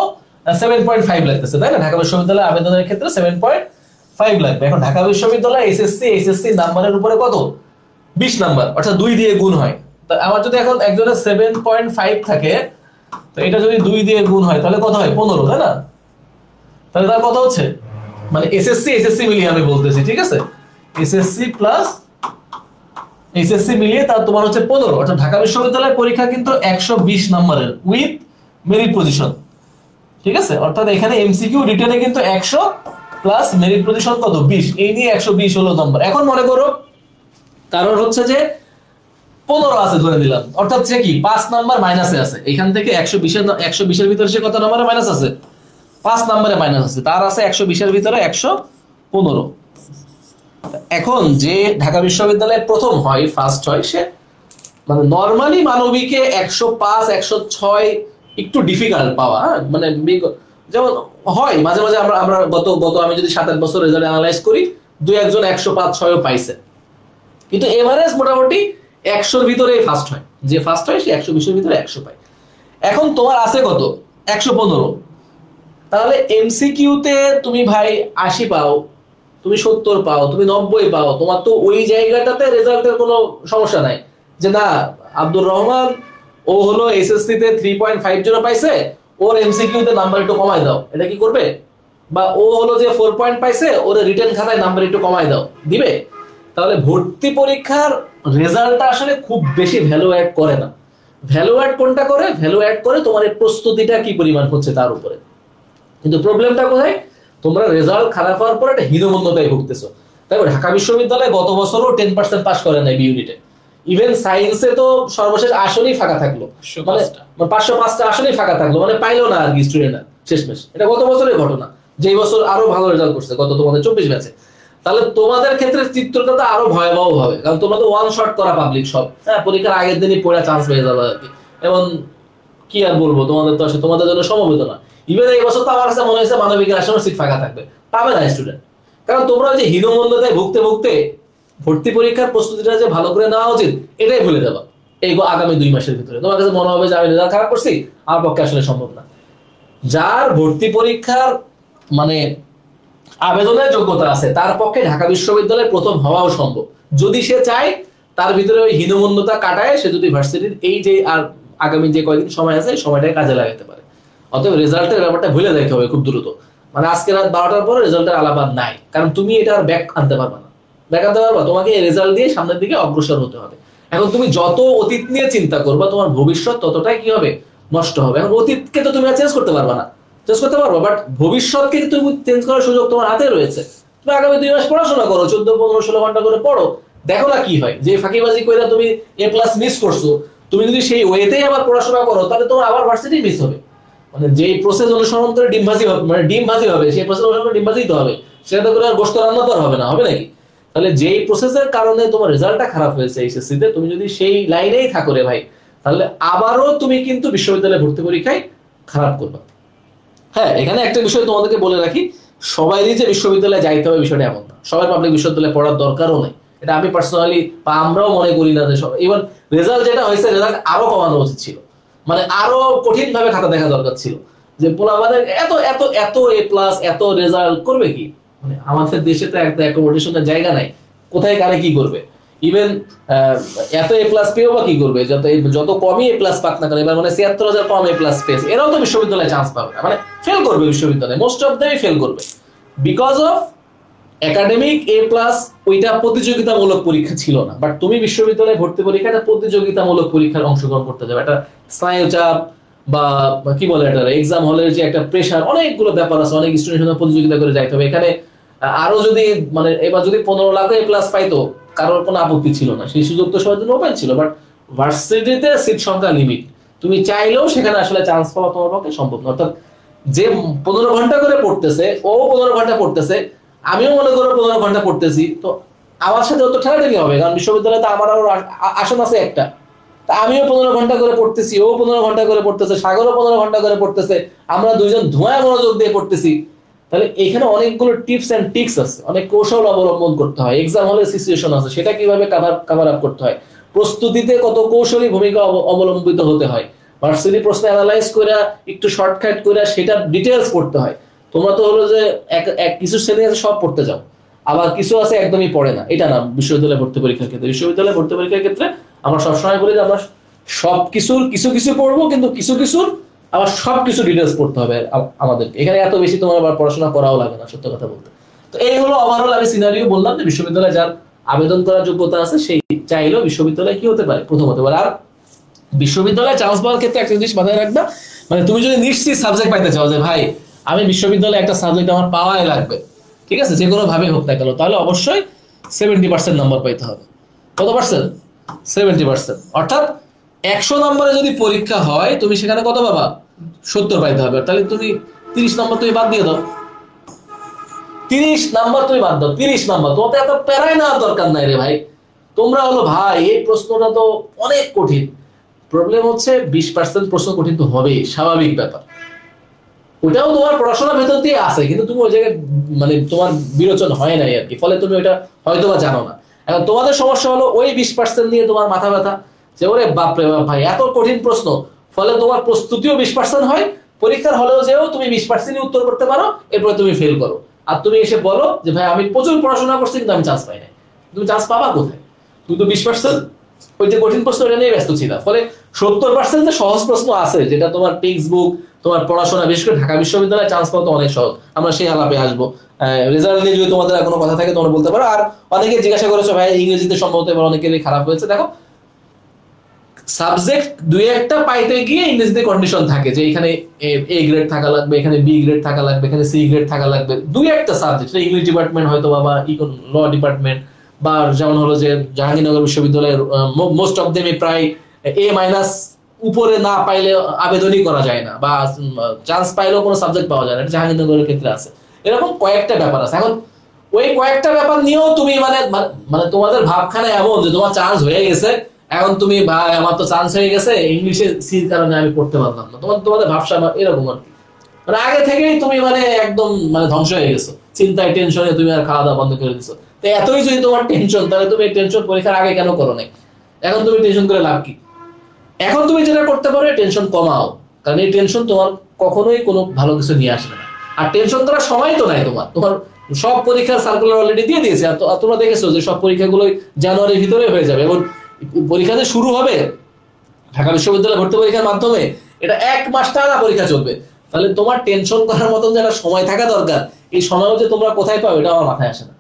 7.5 লাগতেছে, তাই না। ঢাকা বিশ্ববিদ্যালয়ে আবেদনের ক্ষেত্রে 7.5 লাগবে। এখন ঢাকা বিশ্ববিদ্যালয় এইচএসসি নাম্বারের উপরে কত, 20 নাম্বার, অর্থাৎ 2 দিয়ে গুণ হয়। তো আমার যদি এখন একজনের 7.5 থাকে, তো এটা যদি 2 দিয়ে গুণ হয় তাহলে কত হয়, 15, তাই না। তাহলে তার কত হচ্ছে, মানে এসএসসি মিলিয়ে আমি বলতেছি, ঠিক আছে, এসএসসি প্লাস এইচএসসি মিলিয়ে তার তোমার হচ্ছে 15। অর্থাৎ ঢাকা বিশ্ববিদ্যালয়ের পরীক্ষা কিন্তু 120 নম্বরের উইথ মেরিট পজিশন, ঠিক আছে। অর্থাৎ এখানে এমসিকিউ রিটেনে কিন্তু 100 প্লাস মেরিট পজিশন কত, 20, এই নিয়ে 120 হলো নম্বর। এখন মনে করো কারণ হচ্ছে যে 15 আছে ধরে দিলাম, অর্থাৎ সে কি 5 নাম্বার মাইনাসে আছে, এখান থেকে 120 এর ভিতরে সে কত নম্বরে মাইনাস আছে, 5 নম্বরে মাইনাস আছে, তার আছে 120 এর ভিতরে 115। এখন যে ঢাকা বিশ্ববিদ্যালয়ে প্রথম হয়, ফার্স্ট হয়, সে মানে নরমালি মানবিকে 105, 106 একটু ডিফিকাল্ট পাওয়া, মানে যেমন হয় মাঝে মাঝে আমরা গত আমি যদি 7-8 বছর রেজাল্ট অ্যানালাইজ করি, 2-1 105, 6ও পাইছে, কিন্তু এভারেজ মোটামুটি 100-র ভিতরে ফার্স্ট হয়, যে ফার্স্ট হয় সে 120-এর ভিতরে 100 পায়। এখন তোমার আছে কত, 115, তাহলে এমসিকিউতে তুমি ভাই 80 পাও, তুমি 70 পাও, তুমি 90 পাও, তোমার তো ওই জায়গাটাতে রেজাল্টের কোনো সমস্যা নাই যে না আব্দুর রহমান ও হলো এসএসসি তে 3.50 পাইছে, ওর এমসিকিউ তে নাম্বার একটু কমাই দাও, এটা কি করবে? বা ও হলো যে 4 পয়েন্ট পাইছে, ওর রিটেন খাতায় নাম্বার একটু কমাই দাও, দিবে? তাহলে ভর্তি পরীক্ষার রেজাল্টটা আসলে খুব বেশি ভ্যালু অ্যাড করে না। ভ্যালু অ্যাড কোনটা করে? ভ্যালু অ্যাড করে তোমার এই প্রস্তুতিটা কি পরিমাণ হচ্ছে তার উপরে। কিন্তু প্রবলেমটা কোথায়? তোমরা রেজাল্ট খারাপ হওয়ার পর একটা হীনমন্যতায় ভুগতেছো। তাই ঢাকা বিশ্ববিদ্যালয়ে গত বছরও 10% পাস করে নাই বি ইউনিটে। ইভেন সায়েন্সে তো সর্বশেষ আসলেই ফাঁকা থাকলো, মানে 505টা আসলেই ফাঁকা থাকলো, মানে পাইলো না আর কি স্টুডেন্টরা শেষমেশ। এটা গত বছরের ঘটনা, যেই বছর আরো ভালো রেজাল্ট করছে গত তোমাদের 24 ব্যাচে। তাহলে তোমাদের ক্ষেত্রে চিত্রটা তো আরো ভয়াবহ হবে, কারণ তোমরা তো ওয়ান শট করা পাবলিক সব, হ্যাঁ পরীক্ষার আগের দিনই পড়া চান্স পেয়ে যাবে আর কি। এবং কি আর বলবো, তোমাদের তো আসলে তোমাদের জন্য সমবেত না। ইভেন এই বছর তো আমার কাছে মনে হয়েছে মানবিকের আসলে সিট ফাঁকা থাকবে, পাবে না স্টুডেন্ট। কারণ তোমরা যে হীনমন্যতায় ভুগতে ভুগতে ভর্তি পরীক্ষার প্রস্তুতিটা যে ভালো করে নেওয়া উচিত এটাই ভুলে যাবা এই আগামী 2 মাসের ভিতরে। তোমার কাছে মনে হবে যে আমি রেজাল্ট খারাপ করছি, আমার পক্ষে আসলে সম্ভব না। যার ভর্তি পরীক্ষার মানে আবেদনের যোগ্যতা আছে তার পক্ষে ঢাকা বিশ্ববিদ্যালয়ে প্রথম হওয়াও সম্ভব, যদি সে চায়। তার ভিতরে ওই হীনমন্যতা কাটায় সে যদি ভার্সিটির এই যে আর আগামী যে কয়েকদিন সময় আছে এই সময়টাকে কাজে লাগাতে পারে। অতএব রেজাল্টের ব্যাপারটা ভুলে যাইতে হবে খুব দ্রুত। মানে আজকে রাত 12টার পরে রেজাল্টের আলাপ আর নাই, কারণ তুমি এটা আর ব্যাক আনতে পারবে না। ব্যাক আনতে পারবা, তোমাকে এই রেজাল্ট দিয়ে সামনের দিকে অগ্রসর হতে হবে। এখন তুমি যত অতীত নিয়ে চিন্তা করবা তোমার ভবিষ্যৎ ততটাই কি হবে, নষ্ট হবে। এখন অতীতকে তো তুমি আর চেঞ্জ করতে পারবা না, চেঞ্জ করতে পারবো, বাট ভবিষ্যৎকে তুমি চেঞ্জ করার সুযোগ তোমার হাতে রয়েছে। তুমি আগামী 2 মাস পড়াশোনা করো, 14, 15, 16 ঘন্টা করে পড়ো, দেখো না কি হয়। যে ফাঁকিবাজি করে তুমি A+ মিস করছো, তুমি যদি সেই ওয়েতেই আবার পড়াশোনা করো তাহলে তোমার আবার ভার্সিটি মিস হবে। মানে যেই প্রসেস অনুসরণ করে ডিম ভাজি হবে, মানে ডিম ভাজি হবে, সেই প্রসেস অনুসরণ করে ডিম ভাজি দিতে হবে, সেটা করে আর গোশত রান্না তো আর হবে না, হবে নাকি? তাহলে যেই প্রসেসের কারণে তোমার রেজাল্টটা খারাপ হয়েছে এইচএসসি তে, তুমি যদি সেই লাইনেই থাকো রে ভাই, তাহলে আবারও তুমি কিন্তু বিশ্ববিদ্যালয়ে ভর্তি পরীক্ষায় খারাপ করবে। হ্যাঁ, এখানে একটা বিষয় তোমাদেরকে বলে রাখি, সবাইরই যে বিশ্ববিদ্যালয়ে যাইতে হবে বিষয়টা এমন না, সবাই পাবলিক বিশ্ববিদ্যালয়ে পড়ার দরকারও নেই। এটা আমি পার্সোনালি বা আমরাও মনে করি না যে সব। ইভেন রেজাল্ট যেটা হয়েছে, রেজাল্ট আরো কমানো উচিত ছিল, মানে আরো কঠিন ভাবে খাতা দেখা দরকার ছিল। যে পোলাপানের এত এত এত A+ এত রেজাল্ট করবে কি? মানে আমাদের দেশে তো একটা অ্যাকোমোডেশনের জায়গা নাই, কোথায় কারে কি করবে? ইভেন এত A+ পেয়েও বা কি করবে? যত কমই A+ পাক না কেন, এবার মানে ৭৬,০০০ কম A+ পেয়েছে, এরাও তো বিশ্ববিদ্যালয়ে চান্স পাবে না, মানে ফেল করবে বিশ্ববিদ্যালয়ে, মোস্ট অফ দেমই ফেল করবে বিকজ অফ একাডেমিক A+। ওইটা প্রতিযোগিতামূলক পরীক্ষা ছিল না, বাট তুমি বিশ্ববিদ্যালয়ে ভর্তি পরীক্ষাটা প্রতিযোগিতামূলক পরীক্ষার অংশগ্রহণ করতে যাবে। একটা স্নায়ুচাপ বা কি বলে এটা, এক্সাম হলের যে একটা প্রেশার, অনেকগুলো ব্যাপার আছে, অনেক স্টুডেন্ট প্রতিযোগিতা করে যাইতে হবে। এখানে আরো যদি মানে এবার যদি 15 লাখ A+ পাইতো কারোর কোনো আপত্তি ছিল না, সেই সুযোগ তো সবার জন্য ওপেন ছিল। বাট ভার্সিটিতে সিট সংখ্যা লিমিট, তুমি চাইলেও সেখানে আসলে চান্স পাওয়া তোমার পক্ষে সম্ভব না। অর্থাৎ যে 15 ঘন্টা করে পড়তেছে, ও 15 ঘন্টা পড়তেছে, আমিও মনে করো 15 ঘন্টা পড়তেছি, তো আমার সাথে অত ঠেলাঠেলি হবে, কারণ বিশ্ববিদ্যালয়ে তো আমার আরো আসন আছে একটা। তা আমিও 15 ঘন্টা করে পড়তেছি, ও 15 ঘন্টা করে পড়তেছে, সাগরও 15 ঘন্টা করে পড়তেছে, আমরা দুইজন ধোঁয়ায় মনোযোগ দিয়ে পড়তেছি। তাহলে এখানে অনেকগুলো টিপস এন্ড ট্রিক্স আছে, অনেক কৌশল অবলম্বন করতে হয়। এক্সাম হলে সিচুয়েশন আছে, সেটা কিভাবে কভার আপ করতে হয়, প্রস্তুতিতে কত কৌশলী ভূমিকা অবলম্বিত হতে হয়, ভার্সিটি প্রশ্ন অ্যানালাইজ করে একটু শর্টকাট করে সেটা ডিটেইলস পড়তে হয়। তোমরা তো হলো যে কিছু শ্রেণী আছে সব পড়তে যাও, আবার কিছু আছে একদমই পড়ে না, এটা না বিশ্ববিদ্যালয়ে ভর্তি পরীক্ষার ক্ষেত্রে। বিশ্ববিদ্যালয়ে ভর্তি পরীক্ষার ক্ষেত্রে আমরা সবসময় বলি যে আমরা সবকিছুর কিছু কিছু পড়বো, কিন্তু কিছু কিছুর আবার সবকিছু ডিটেলস পড়তে হবে আমাদেরকে। এখানে এত বেশি তোমার আবার পড়াশোনা করাও লাগে না, সত্য কথা বলতে। তো এই হলো ওভারঅল আমি সিনারিও বললাম যে বিশ্ববিদ্যালয়ে যার আবেদন করার যোগ্যতা আছে সেই চাইলেও বিশ্ববিদ্যালয়ে কি হতে পারে, প্রথম হতে পারে। আর বিশ্ববিদ্যালয়ে চান্স পাওয়ার ক্ষেত্রে একটা জিনিস মাথায় রাখবা, মানে তুমি যদি নিশ্চিত সাবজেক্ট পাইতে চাও যে ভাই আমি বিশ্ববিদ্যালয়ে একটা সাবজেক্ট আমার পাওয়াই লাগবে, ঠিক আছে, যে কোনো ভাবে হোক না কেন, তাহলে অবশ্যই 70% নাম্বার পাইতে হবে। কত পার্সেন্ট? 70%। অর্থাৎ 100 নম্বরে যদি পরীক্ষা হয় তুমি সেখানে কত পাবা? 70 পাইতে হবে। তাহলে তুমি 30 নম্বর তুমি বাদ দিয়ে দাও, 30 নম্বর তুমি বাদ দাও, 30 নম্বর। তোমার তো এত প্যারাই নেওয়ার দরকার নাই রে ভাই। তোমরা হলো ভাই এই প্রশ্নটা তো অনেক কঠিন। প্রবলেম হচ্ছে 20% প্রশ্ন কঠিন তো হবেই, স্বাভাবিক ব্যাপার। ওটাও তোমার পড়াশোনার ভেতর দিয়ে আসে, কিন্তু তুমি ওই জায়গায় মানে তোমার বিরোচন হয় নাই আর কি, ফলে তুমি ওটা হয়তো বা জানো না। এখন তোমাদের সমস্যা হলো ওই 20% নিয়ে তোমার মাথা ব্যথা, যে ওরে বাপরে বাপ ভাই এত কঠিন প্রশ্ন, ফলে তোমার প্রস্তুতিও 20% হয়, পরীক্ষার হলেও যেও তুমি 20% উত্তর করতে পারো, এরপরে তুমি ফেল করো। আর তুমি এসে বলো যে ভাই আমি প্রচুর পড়াশোনা করছি কিন্তু আমি চান্স পাই নাই। তুমি চান্স পাবা কোথায়? তুমি তো 20% ওই যে কঠিন প্রশ্ন এটা নিয়ে ব্যস্ত ছিল। ফলে 70% যে সহজ প্রশ্ন আছে যেটা তোমার টেক্সট বুক, তোমার পড়াশোনা, বিশেষ করে ঢাকা বিশ্ববিদ্যালয়ে চান্স পাওয়া তো অনেক সহজ, আমরা সেই আলাপে আসবো। রেজাল্ট নিয়ে যদি তোমাদের কোনো কথা থাকে তোমরা বলতে পারো। আর অনেকে জিজ্ঞাসা করেছো ভাই ইংরেজিতে সম্ভবত এবার অনেকেরই খারাপ হয়েছে। দেখো সাবজেক্ট দুই একটা পাইতে গিয়ে ইংরেজিতে কন্ডিশন থাকে যে এখানে এ গ্রেড থাকা লাগবে, এখানে বি গ্রেড থাকা লাগবে, এখানে সি গ্রেড থাকা লাগবে, দুই একটা সাবজেক্ট, ইংলিশ ডিপার্টমেন্ট হয়তো বা ল ডিপার্টমেন্ট, বা যেমন হলো যে জাহাঙ্গীরনগর বিশ্ববিদ্যালয়ের মোস্ট অফ দেম প্রায় এ মাইনাস উপরে না পাইলে আবেদনই করা যায় না, বা চান্স পাইলেও কোনো সাবজেক্ট পাওয়া যায় না, জাহাঙ্গীরনগরের ক্ষেত্রে আছে। এরকম কয়েকটা ব্যাপার আছে। এখন ওই কয়েকটা ব্যাপার নিয়েও তুমি মানে তোমাদের ভাবখানা এমন যে তোমার চান্স হয়ে গেছে, এখন তুমি ভাই আমার তো চান্স হয়ে গেছে ইংলিশে সির কারণে আমি পড়তে পারলাম না, তোমাদের ভাবসা এরকম আর কি। মানে আগে থেকেই তুমি একদম ধ্বংস হয়ে গেছো, চিন্তায় টেনশনে তুমি আর খাওয়া দাওয়া বন্ধ করে দিছো। তো এতই যদি তোমার টেনশন, তাহলে তুমি এই টেনশন পরীক্ষার আগে কেন করো নাই? এখন তুমি টেনশন করে লাভ কি? এখন তুমি যেটা করতে পারো টেনশন কমাও, কারণ এই টেনশন তোমার কখনোই কোনো ভালো কিছু নিয়ে আসবে না। আর টেনশন করার সময় তো নাই তোমার সব পরীক্ষার সার্কুলার অলরেডি দিয়ে দিয়েছে। আর তোমরা দেখেছো যে সব পরীক্ষাগুলো জানুয়ারির ভিতরে হয়ে যাবে, এবং পরীক্ষা যে শুরু হবে ঢাকা বিশ্ববিদ্যালয় ভর্তি পরীক্ষার মাধ্যমে, এটা 1 মাস টানা পরীক্ষা চলবে। তাহলে তোমার টেনশন করার মতন যে একটা সময় থাকা দরকার, এই সময়ও যে তোমরা কোথায় পাও এটা আমার মাথায় আসে না।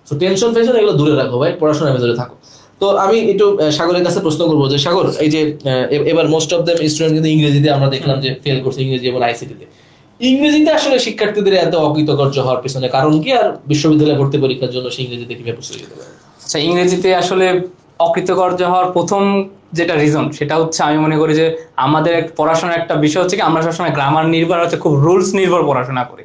তো টেনশন ফেনশন এগুলো দূরে রাখো ভাই, পড়াশোনার ভেতরে থাকো। তো আমি একটু সাগরের কাছে প্রশ্ন করবো যে সাগর, এই যে এবার মোস্ট অফ দ্য স্টুডেন্ট কিন্তু ইংরেজিতে আমরা দেখলাম যে ফেল করছে, ইংরেজি এবং আইসিটিতে। ইংরেজিতে আসলে শিক্ষার্থীদের এত অকৃতকার্য হওয়ার পেছনে কারণ কি, আর বিশ্ববিদ্যালয় ভর্তি পরীক্ষার জন্য সে ইংরেজিতে কিভাবে প্রস্তুতি নিতে পারে? আচ্ছা, ইংরেজিতে আসলে অকৃতকার্য হওয়ার প্রথম যেটা রিজন, সেটা হচ্ছে আমি মনে করি যে আমাদের পড়াশোনার একটা বিষয় হচ্ছে কি, আমরা সবসময় গ্রামার নির্ভর হচ্ছে খুব রুলস নির্ভর পড়াশোনা করি।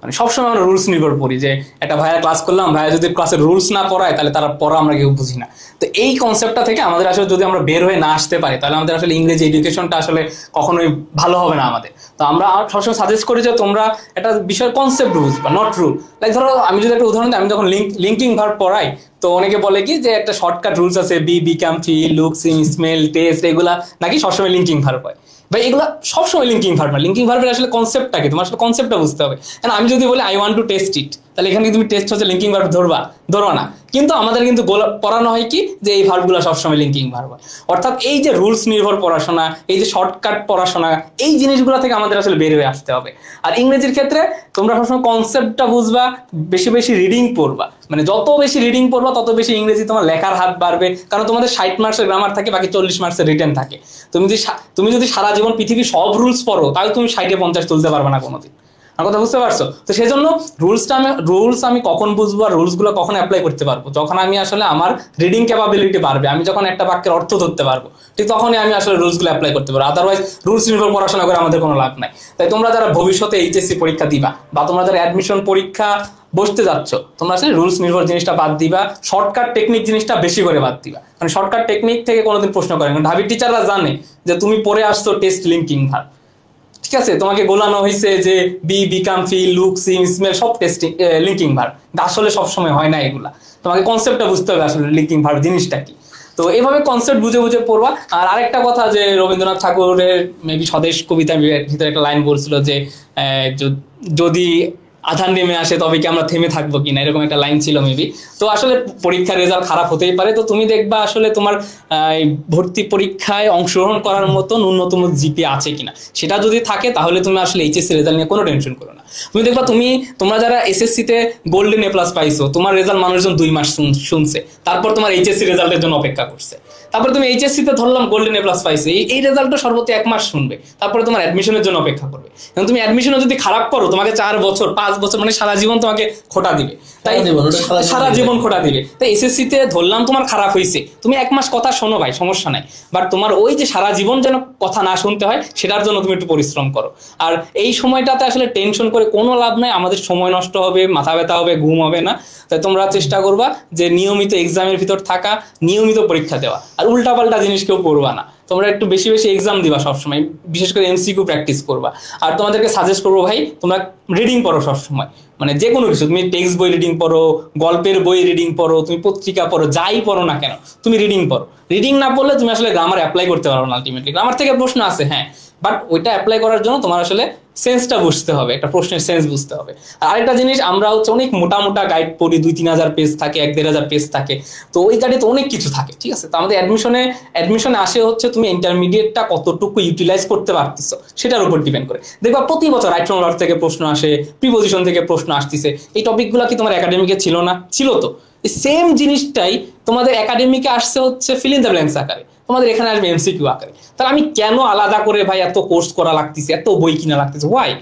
মানে সবসময় আমরা রুলস নির্ভর পড়ি, যে একটা ভাইয়া ক্লাস করলাম, ভাইয়া যদি ক্লাসের রুলস না পড়ায় তাহলে তারা পড়া আমরা কেউ বুঝি না। তো এই কনসেপ্টটা থেকে আমাদের আসলে যদি আমরা বের হয়ে না আসতে পারি, তাহলে আমাদের আসলে ইংরেজি এডুকেশনটা আসলে কখনোই ভালো হবে না আমাদের। তো আমরা সবসময় সাজেস্ট করি যে তোমরা একটা বিষয়ের কনসেপ্ট বুঝবা, নট রুল। লাইক ধরো আমি যদি একটা উদাহরণ দিই, আমি যখন লিঙ্কিং ভার্ব পড়াই, তো অনেকে বলে কি যে একটা শর্টকাট রুলস আছে, বি, বিকাম, ফি, লুক, সিং, স্মেল, টেস্ট, এগুলা নাকি সবসময় লিঙ্কিং ভার্ব হয়। ভাই এগুলো সবসময় লিঙ্কিং ভার্ব না। লিঙ্কিং ভার্বের আসলে কনসেপ্টটা কি, তোমার আসলে কনসেপ্টটা বুঝতে হবে। কারণ আমি যদি বলি আই ওয়ান্ট টু টেস্ট ইট, তাহলে এখানে তুমি টেস্ট হচ্ছে লিঙ্কিং ভার্ব ধরবা না। কিন্তু আমাদের কিন্তু পড়ানো হয় কি যে এই ভার্বগুলো সবসময় লিঙ্কিং ভার্ব হয়। অর্থাৎ এই যে রুলস নির্ভর পড়াশোনা, এই যে শর্টকাট পড়াশোনা, এই জিনিসগুলো থেকে আমাদের আসলে বের হয়ে আসতে হবে। আর ইংরেজির ক্ষেত্রে তোমরা সবসময় কনসেপ্টটা বুঝবা, বেশি বেশি রিডিং পড়বা। মানে যত বেশি রিডিং পড়বা তত বেশি ইংরেজি তোমার লেখার হাত বাড়বে। কারণ তোমাদের 60 মার্কসের গ্রামার থাকে, বাকি 40 মার্কসের রিটেন থাকে। তুমি যদি সারা জীবন পৃথিবীর সব রুলস পড়ো, তাহলে তুমি 60-50 তুলতে পারবে না কোনোদিন। আমার কথা বুঝতে পারছো? তো সেই জন্য রুলস আমি কখন বুঝবো আর রুলসগুলো কখন অ্যাপ্লাই করতে পারবো, যখন আমি আসলে আমার রিডিং ক্যাপাবিলিটি বাড়বে, আমি যখন একটা বাক্যের অর্থ ধরতে পারবো, ঠিক তখনই আমি আসলে রুলসগুলো অ্যাপ্লাই করতে পারবো। আদারওয়াইজ রুলস নির্ভর পড়াশোনা করে আমাদের কোনো লাভ নাই। তাই তোমরা যারা ভবিষ্যতে এইচএসসি পরীক্ষা দিবা, বা তোমরা যারা অ্যাডমিশন পরীক্ষা বসতে যাচ্ছ, তোমরা আসলে রুলস নির্ভর জিনিসটা বাদ দিবা, শর্টকাট টেকনিক জিনিসটা বেশি করে বাদ দিবা। মানে শর্টকাট টেকনিক থেকে কোনোদিন প্রশ্ন করেন, কারণ ঢাবির টিচাররা জানে যে তুমি পড়ে আসছো টেস্ট লিঙ্কিং ভার্ব, ঠিক আছে, তোমাকে গোলানো হয়েছে যে বি, বিকাম, ফি, লুক, সিং, স্মেল সব টেস্টিং লিঙ্কিং ভার্ব। আসলে সবসময় হয় না এগুলা। তোমাকে কনসেপ্টটা বুঝতে হবে আসলে লিঙ্কিং ভার্ব জিনিসটা কি। তো এইভাবে কনসেপ্ট বুঝে বুঝে পড়বা। আর আরেকটা কথা, যে রবীন্দ্রনাথ ঠাকুরের মেবি স্বদেশ কবিতার ভিতরে একটা লাইন বলছিল যে যদি আধার নেমে আসে তবে কি আমরা থেমে থাকবো কিনা, এরকম একটা লাইন ছিল মেবি। তো আসলে পরীক্ষার রেজাল্ট খারাপ হতেই পারে, তো তুমি দেখবা আসলে তোমার ভর্তি পরীক্ষায় অংশগ্রহণ করার মতো ন্যূনতম জিপি আছে কিনা। সেটা যদি থাকে তাহলে তুমি আসলে এইচএসসি রেজাল্ট নিয়ে কোনো টেনশন করো না। তুমি দেখবা তোমরা যারা এসএসসিতে গোল্ডেন এ প্লাস পাইছো, তোমার রেজাল্ট মানুষজন 2 মাস শুনছে, তারপর তোমার এইচএসসি রেজাল্টের জন্য অপেক্ষা করছে। তারপর তুমি এইচএসসিতে ধরলাম গোল্ডেন এ প্লাস পাইছো, এই রেজাল্টটা সর্বোচ্চ 1 মাস শুনবে, তারপরে তোমার অ্যাডমিশনের জন্য অপেক্ষা করবে। এবং তুমি অ্যাডমিশনে যদি খারাপ করো, তোমাকে 4 বছর 5 বছর মানে সারা জীবন তোমাকে খোটা দিবে। তাই সারা জীবন খোটা দিবে। তাই এসএসসিতে ধরলাম তোমার খারাপ হয়েছে, তুমি 1 মাস কথা শোনো ভাই, সমস্যা নাই। বাট তোমার ওই যে সারা জীবন যেন কথা না শুনতে হয়, সেটার জন্য তুমি একটু পরিশ্রম করো। আর এই সময়টাতে আসলে টেনশন করে কোনো লাভ নাই, আমাদের সময় নষ্ট হবে, মাথা ব্যথা হবে, ঘুম হবে না। তাই তোমরা চেষ্টা করবা যে নিয়মিত এক্সামের ভিতর থাকা, নিয়মিত পরীক্ষা দেওয়া, আর উল্টাপাল্টা জিনিস কেউ পড়বা না। তোমরা একটু বেশি বেশি এক্সাম দিবা সবসময়, বিশেষ করে এমসিকিউ প্র্যাকটিস করবা। আর তোমাদেরকে সাজেস্ট করবো ভাই, তোমরা রিডিং পড়ো সবসময়। মানে যে কোনো কিছু, তুমি টেক্সট বই রিডিং পড়ো, গল্পের বই রিডিং পড়ো, তুমি পত্রিকা পড়ো, যাই পড়ো না কেন তুমি রিডিং পড়ো। রিডিং না পড়লে তুমি আসলে গ্রামার অ্যাপ্লাই করতে পারো না। আলটিমেটলি গ্রামার থেকে প্রশ্ন আসে, হ্যাঁ, বাট ওইটা অ্যাপ্লাই করার জন্য তোমার আসলে সেন্সটা বুঝতে হবে, একটা প্রশ্নের সেন্স বুঝতে হবে। আর আরেকটা জিনিস, আমরা হচ্ছে অনেক মোটা মোটা গাইড পড়ি, 2-3 হাজার পেজ থাকে, 1-1.5 হাজার পেজ থাকে, তো ওই গাইডে তো অনেক কিছু থাকে, ঠিক আছে। তো আমাদের অ্যাডমিশনে আসে হচ্ছে তুমি ইন্টারমিডিয়েটটা কতটুকু ইউটিলাইজ করতে পারতেছো সেটার উপর ডিপেন্ড করে। দেখবা প্রতি বছর রাইট ফ্রম লেফট থেকে প্রশ্ন আসে, প্রিপোজিশন থেকে প্রশ্ন আসতেছে। এই টপিকগুলো কি তোমার একাডেমিকে ছিল না? ছিল তো। এই সেম জিনিসটাই তোমাদের একাডেমিকে আসছে হচ্ছে ফিল ইন দ্য ব্ল্যাঙ্কস আকারে, তোমাদের এখানে আসবে এমসিকিউ আকারে। তাহলে আমি কেন আলাদা করে ভাই এত কোর্স করা লাগতেছে, এত বই কিনা লাগতেছে? ওয়াই?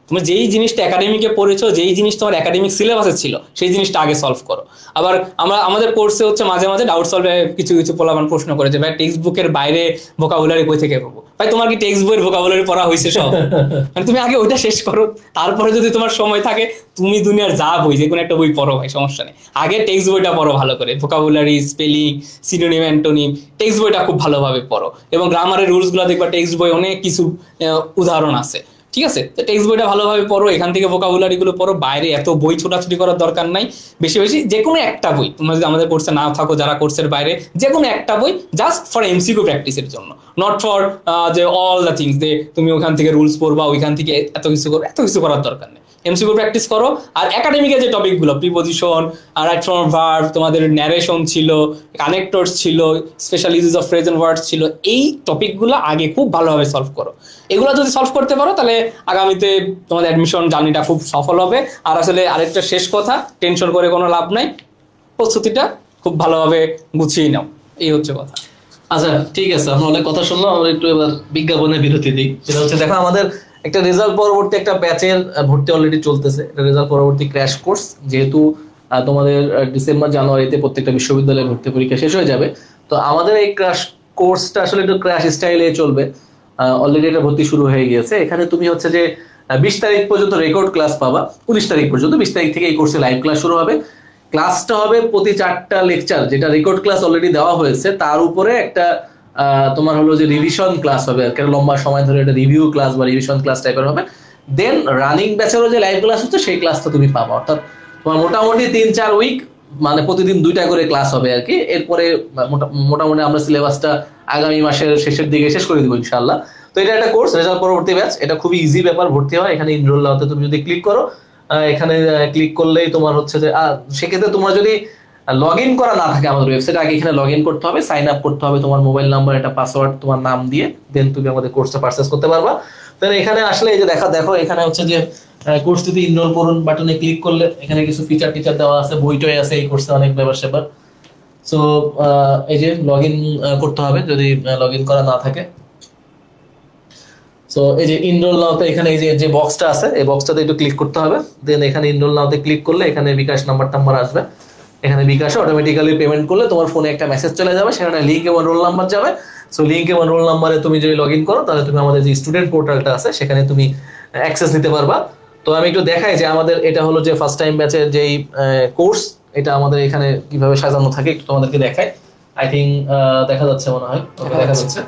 তুমি যেই জিনিসটা একাডেমিকে পড়েছো, যেই জিনিস তোমার একাডেমিক সিলেবাসে ছিল, সেই জিনিসটা আগে সলভ করো। আবার আমাদের কোর্সে হচ্ছে মাঝে মাঝে ডাউট সলভে কিছু কিছু পোলাপান প্রশ্ন করেছে, ভাই টেক্সট বুকের বাইরে ভোকাবুলারি কই থেকে পাবো? ভাই তোমার কি টেক্সট বইয়ের ভোকাবুলারি পড়া হয়েছে সব? মানে তুমি আগে ওইটা শেষ করো, তারপরে যদি তোমার সময় থাকে তুমি দুনিয়ার যা বই, যে কোনো একটা বই পড়ো ভাই, সমস্যা নেই। আগে টেক্সট বইটা পড়ো ভালো করে, vocabulary, spelling, synonym, antonym, text বইটা খুব ভালোভাবে পড়ো। এবং গ্রামারের রুলসগুলো দেখবা টেক্সট বই অনেক কিছু উদাহরণ আছে, ঠিক আছে। তো টেক্সট বইটা ভালোভাবে পড়ো, এখান থেকে ভোকাবুলারি গুলো পড়ো। বাইরে এত বই ছোটাছুটি করার দরকার নাই। বেশি বেশি যে কোনো একটা বই, তোমরা যদি আমাদের কোর্সে না থাকো, যারা কোর্সের বাইরে, যে কোনো একটা বই জাস্ট ফর এমসিকিউ প্র্যাকটিসের জন্য, নট ফর যে অল দ্য থিংস যে তুমি ওখান থেকে রুলস পড়বা, ওইখান থেকে এত কিছু করো, এত কিছু করার দরকার নেই। এমসিকিউ প্র্যাকটিস করো। আর একাডেমিকের যে টপিকগুলো, প্রিপোজিশন, রাইট ফ্রম ভার্ব, তোমাদের ন্যারেশন ছিল, কানেক্টরস ছিল, স্পেশাল ইউজেস অফ প্রেজেন্ট ওয়ার্ডস ছিল, এই টপিকগুলো আগে খুব ভালোভাবে সলভ করো। এগুলো যদি সলভ করতে পারো তাহলে আগামীতে তোমাদের অ্যাডমিশন জার্নিটা খুব সফল হবে। আর আসলে আরেকটা শেষ কথা, টেনশন করে কোনো লাভ নাই, প্রস্তুতিটা খুব ভালোভাবে গুছিয়ে নাও, এই হচ্ছে কথা। আচ্ছা ঠিক আছে, আমরা অনেক কথা শুনলাম, আমরা একটু এবার বিজ্ঞাপনে বিরতি দিই। সেটা হচ্ছে, দেখো আমাদের একটা রেজাল্ট পরবর্তী একটা ব্যাচের ভর্তি অলরেডি চলতেছে, এটা রেজাল্ট পরবর্তী ক্র্যাশ কোর্স। যেহেতু তোমাদের ডিসেম্বর জানুয়ারিতে প্রত্যেকটা বিশ্ববিদ্যালয়ে ভর্তি পরীক্ষা শেষ হয়ে যাবে, তো আমাদের এই ক্র্যাশ কোর্সটা আসলে একটু ক্র্যাশ স্টাইলে চলবে। অলরেডি এটা ভর্তি শুরু হয়ে গিয়েছে। এখানে তুমি হচ্ছে যে 20 তারিখ পর্যন্ত রেকর্ড ক্লাস পাবা, 19 তারিখ পর্যন্ত। 20 তারিখ থেকে এই কোর্সে লাইভ ক্লাস শুরু হবে। ক্লাসটা হবে প্রতি 4টা লেকচার, যেটা রেকর্ড ক্লাস অলরেডি দেওয়া হয়েছে, তার উপরে একটা তোমার হলো যে রিভিশন ক্লাস হবে, একটা লম্বা সময় ধরে একটা রিভিউ ক্লাস বা রিভিশন ক্লাস টাইপের হবে। দেন রানিং ব্যাচেরও যে লাইভ ক্লাস হচ্ছে সেই ক্লাসটা তুমি পাবা। অর্থাৎ তোমার মোটামুটি 3-4 উইক, মানে প্রতিদিন 2টা করে ক্লাস হবে আর কি। এরপরে মোটামুটি আমরা সিলেবাসটা আগামী মাসের শেষের দিকে শেষ করে দিব ইনশাআল্লাহ। তো এটা একটা কোর্স, রেজাল্ট পরবর্তী ব্যাচ। এটা খুবই ইজি ব্যাপার ভর্তি হয়। এখানে এনরোল নাওতে তুমি যদি ক্লিক করো, এখানে ক্লিক করলেই তোমার হচ্ছে যে সেক্ষেত্রে তোমার যদি লগ ইন করা না থাকে আমাদের ওয়েবসাইটে, আগে এখানে লগ ইন করতে হবে, সাইন আপ করতে হবে, তোমার মোবাইল নাম্বার, একটা পাসওয়ার্ড, তোমার নাম দিয়ে দেন তুমি আমাদের কোর্সটা পারচেজ করতে পারবা। তাহলে এখানে আসলে এই যে দেখো এখানে হচ্ছে যে কোর্স যদি এনরোল করুন বাটনে ক্লিক করলে এখানে কিছু ফিচার টিচার দেওয়া আছে, বইটই আছে এই কোর্সে, অনেক ব্যাপার স্যাপার। সো এই যে লগ ইন করতে হবে যদি লগ ইন করা না থাকে। সো এই যে এনরোল নাওতে এখানে এই যে বক্সটা আছে, এই বক্সটাতে একটু ক্লিক করতে হবে। দেন এখানে এনরোল নাওতে ক্লিক করলে এখানে বিকাশ নাম্বার আসবে। এখানে বিকাশে অটোমেটিক্যালি পেমেন্ট করলে তোমার ফোনে একটা মেসেজ চলে যাবে, সেখানে লিংক এবং রোল নাম্বার যাবে। সো লিংক এবং রোল নাম্বারে তুমি যদি লগ ইন করো তাহলে তুমি আমাদের যে স্টুডেন্ট পোর্টালটা আছে সেখানে তুমি অ্যাক্সেস নিতে পারবা। তো আমি একটু দেখাই যে আমাদের এটা হলো যে ফার্স্ট টাইম ব্যাচের যেই কোর্স, এটা আমাদের এখানে কিভাবে সাজানো থাকে একটু তোমাদেরকে দেখাই। আই থিঙ্ক দেখা যাচ্ছে, মনে হয় দেখা যাচ্ছে।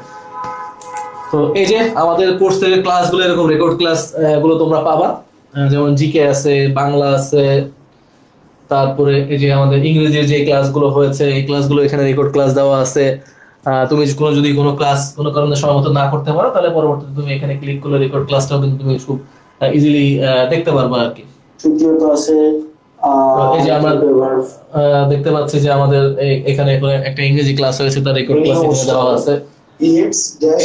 তো এই যে আমাদের কোর্স থেকে ক্লাসগুলো এরকম রেকর্ড ক্লাস গুলো তোমরা পাবা, যেমন জিকে আছে, বাংলা আছে, তারপরে এই যে আমাদের ইংরেজির যে ক্লাসগুলো হয়েছে এই ক্লাসগুলো এখানে রেকর্ড ক্লাস দেওয়া আছে। তুমি যদি কোনো ক্লাস কোনো কারণে সময় মতো না করতে পারো তাহলে পরবর্তীতে তুমি এখানে ক্লিক করলে রেকর্ড ক্লাসটাও কিন্তু তুমি খুব ইজিলি দেখতে পারবা আর কি। তৃতীয়ত আছে এই যে আমরা দেখতে পাচ্ছি যে আমাদের এখানে একটা ইংরেজি ক্লাস হয়েছে, তার রেকর্ড ক্লাস দেওয়া আছে।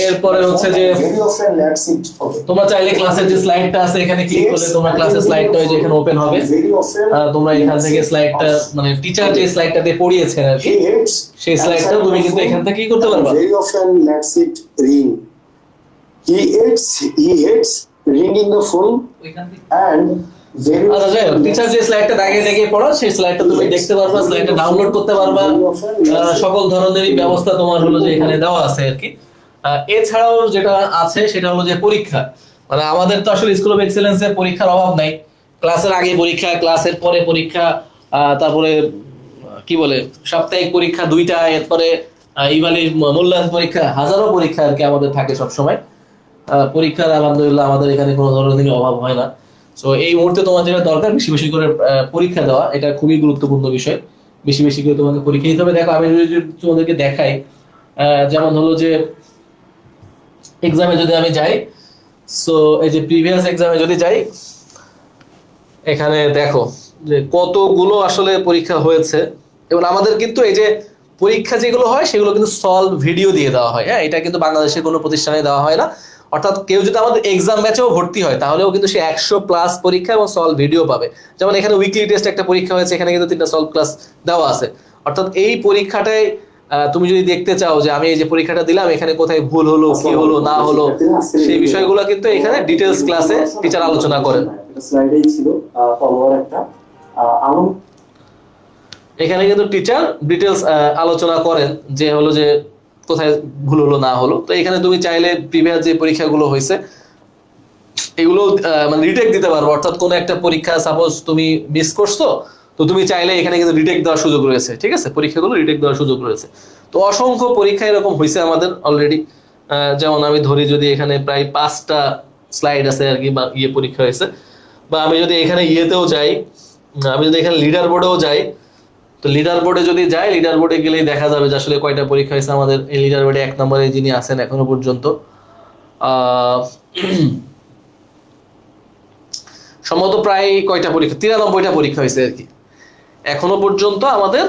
এরপরে হচ্ছে যে তোমরা চাইলে ক্লাসের যে স্লাইডটা আছে এখানে ক্লিক করলে তোমরা ক্লাসের স্লাইডটা ওই যে এখানে ওপেন হবে। তোমরা এখান থেকে স্লাইডটা, মানে টিচার যে স্লাইডটা দিয়ে পড়িয়েছেন আর কি, সেই স্লাইডটা তুমি কিন্তু এখান থেকে কি করতে পারবা। Very often lets it ring. He hates ringing the phone and teacher যে স্লাইডটা দাগিয়ে পড়ো সেই স্লাইডটা তুমি দেখতে পারবা, স্লাইডটা ডাউনলোড করতে পারবা। সকল ধরনেরই ব্যবস্থা তোমার হলো যে এখানে দেওয়া আছে আর কি। এছাড়াও যেটা আছে সেটা হলো যে পরীক্ষা, মানে আমাদের তো আসলে স্কুল অফ এক্সেলেন্সের পরীক্ষার অভাব নাই। ক্লাসের আগে পরীক্ষা, ক্লাসের পরে পরীক্ষা, তারপরে কি বলে সাপ্তাহিক পরীক্ষা 2টা, এরপরে ইভালি মূল্যায়ন পরীক্ষা, হাজারো পরীক্ষা আর কি আমাদের থাকে সব সময়। পরীক্ষার আলহামদুলিল্লাহ আমাদের এখানে কোনো ধরনের অভাব হয় না। সো এই মুহূর্তে তোমার যেটা দরকার বেশি বেশি করে পরীক্ষা দেওয়া, এটা খুবই গুরুত্বপূর্ণ বিষয়। বেশি বেশি করে তোমাকে পরীক্ষা দিতে হবে। দেখো আমি যদি তোমাদেরকে দেখাই, যেমন হলো যে এক্সামে যদি আমি যাই, সো এই যে প্রিভিয়াস এক্সামে যদি যাই, এখানে দেখো যে কতগুলো আসলে পরীক্ষা হয়েছে, এবং আমাদের কিন্তু এই যে পরীক্ষা যেগুলো হয় সেগুলো কিন্তু সলভ ভিডিও দিয়ে দেওয়া হয়। হ্যাঁ, এটা কিন্তু বাংলাদেশের কোনো প্রতিষ্ঠানে দেওয়া হয় না। অর্থাৎ কেউ যদি আমাদের এক্সাম ব্যাচেও ভর্তি হয় তাহলেও কিন্তু সে 100+ পরীক্ষা এবং সলভ ভিডিও পাবে। যেমন এখানে উইকলি টেস্ট একটা পরীক্ষা হয়েছে, এখানে কিন্তু 3টা সলভ ক্লাস দেওয়া আছে। অর্থাৎ এই পরীক্ষাটায় তুমি যদি দেখতে চাও যে আমি এই যে পরীক্ষাটা দিলাম এখানে কোথায় ভুল হলো, কি হলো না হলো, সেই বিষয়গুলো কিন্তু এখানে ডিটেলস ক্লাসে টিচার আলোচনা করেন। স্লাইডেই ছিল ফলোয়ার একটা এখানে কিন্তু টিচার ডিটেলস আলোচনা করেন যে হলো যে কোথায় ভুল হলো না হলো। তো এখানে তুমি চাইলে প্রিভিয়াস যে পরীক্ষাগুলো হয়েছে এগুলো মানে রিটেক দিতে পারবো। অর্থাৎ কোনো একটা পরীক্ষা সাপোজ তুমি মিস করছো, তো তুমি চাইলে এখানে কিন্তু রিটেক দেওয়ার সুযোগ রয়েছে। ঠিক আছে, পরীক্ষাগুলো রিটেক দেওয়ার সুযোগ রয়েছে। তো অসংখ্য পরীক্ষা এরকম হয়েছে আমাদের অলরেডি। যেমন আমি ধরি যদি এখানে প্রায় 5টা স্লাইড আছে আর কি, বা ইয়ে পরীক্ষা হয়েছে। বা আমি যদি এখানে ইয়েতেও যাই, আমি যদি এখানে লিডার বোর্ডেও যাই, তো লিডার বোর্ডে যদি যাই, লিডার বোর্ডে গেলেই দেখা যাবে যে আসলে কয়টা পরীক্ষা হয়েছে আমাদের। এই লিডার বোর্ডে 1 নম্বরে যিনি আছেন এখনো পর্যন্ত সম্ভবত প্রায় কয়টা পরীক্ষা, 93টা পরীক্ষা হয়েছে আর কি। এখনো পর্যন্ত আমাদের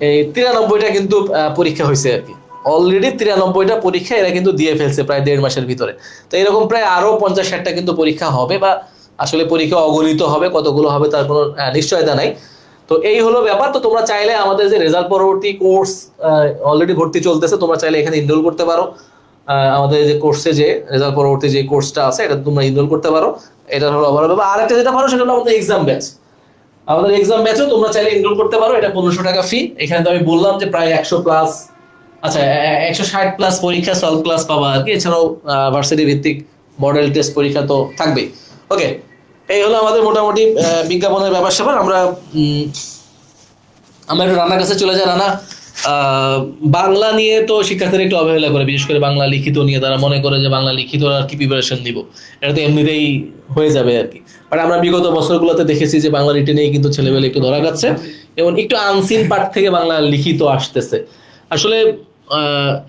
এই 93টা কিন্তু পরীক্ষা হয়েছে আর কি। অলরেডি 93টা পরীক্ষা এরা কিন্তু দিয়ে ফেলছে প্রায় 1.5 মাসের ভিতরে। তো এরকম প্রায় আরো 50-60টা কিন্তু পরীক্ষা হবে, বা আসলে পরীক্ষা অগণিত হবে, কতগুলো হবে তার কোনো নিশ্চয়তা নাই। তো এই হলো ব্যাপার। তো তোমরা চাইলে আমাদের যে রেজাল্ট পরবর্তী কোর্স অলরেডি ভর্তি চলতেছে, তোমরা চাইলে এখানে এনরোল করতে পারো। আমাদের যে কোর্সে যে রেজাল্ট পরবর্তী যে কোর্সটা আছে এটা তোমরা এনরোল করতে পারো। এটা হলো ওভারঅল ব্যাপার। আর একটা যেটা পারো সেটা হলো আমাদের এক্সাম ব্যাচ। আমাদের এক্সাম ব্যাচও তোমরা চাইলে এনরোল করতে পারো। এটা 1500 টাকা ফি। এখানে তো আমি বললাম যে প্রায় 100+, আচ্ছা 160+ পরীক্ষা সলভ ক্লাস পাবা আর কি। এছাড়াও ভার্সিটি ভিত্তিক মডেল টেস্ট পরীক্ষা তো থাকবেই। ওকে, এই হলো আমাদের মোটামুটি বিজ্ঞাপনের ব্যাপার স্যাপার। আমরা একটু রানার কাছে চলে যাই। রানা, বাংলা নিয়ে তো শিক্ষার্থীরা একটু অবহেলা করে, বিশেষ করে বাংলা লিখিত নিয়ে। তারা মনে করে যে বাংলা লিখিত আর কি প্রিপারেশন নিব, এটা তো এমনিতেই হয়ে যাবে আর কি। বাট আমরা বিগত বছরগুলোতে দেখেছি যে বাংলা রিটেনেই কিন্তু ছেলেমেলে একটু ধরা যাচ্ছে, এবং একটু আনসিন পার্ট থেকে বাংলা লিখিত আসতেছে। আসলে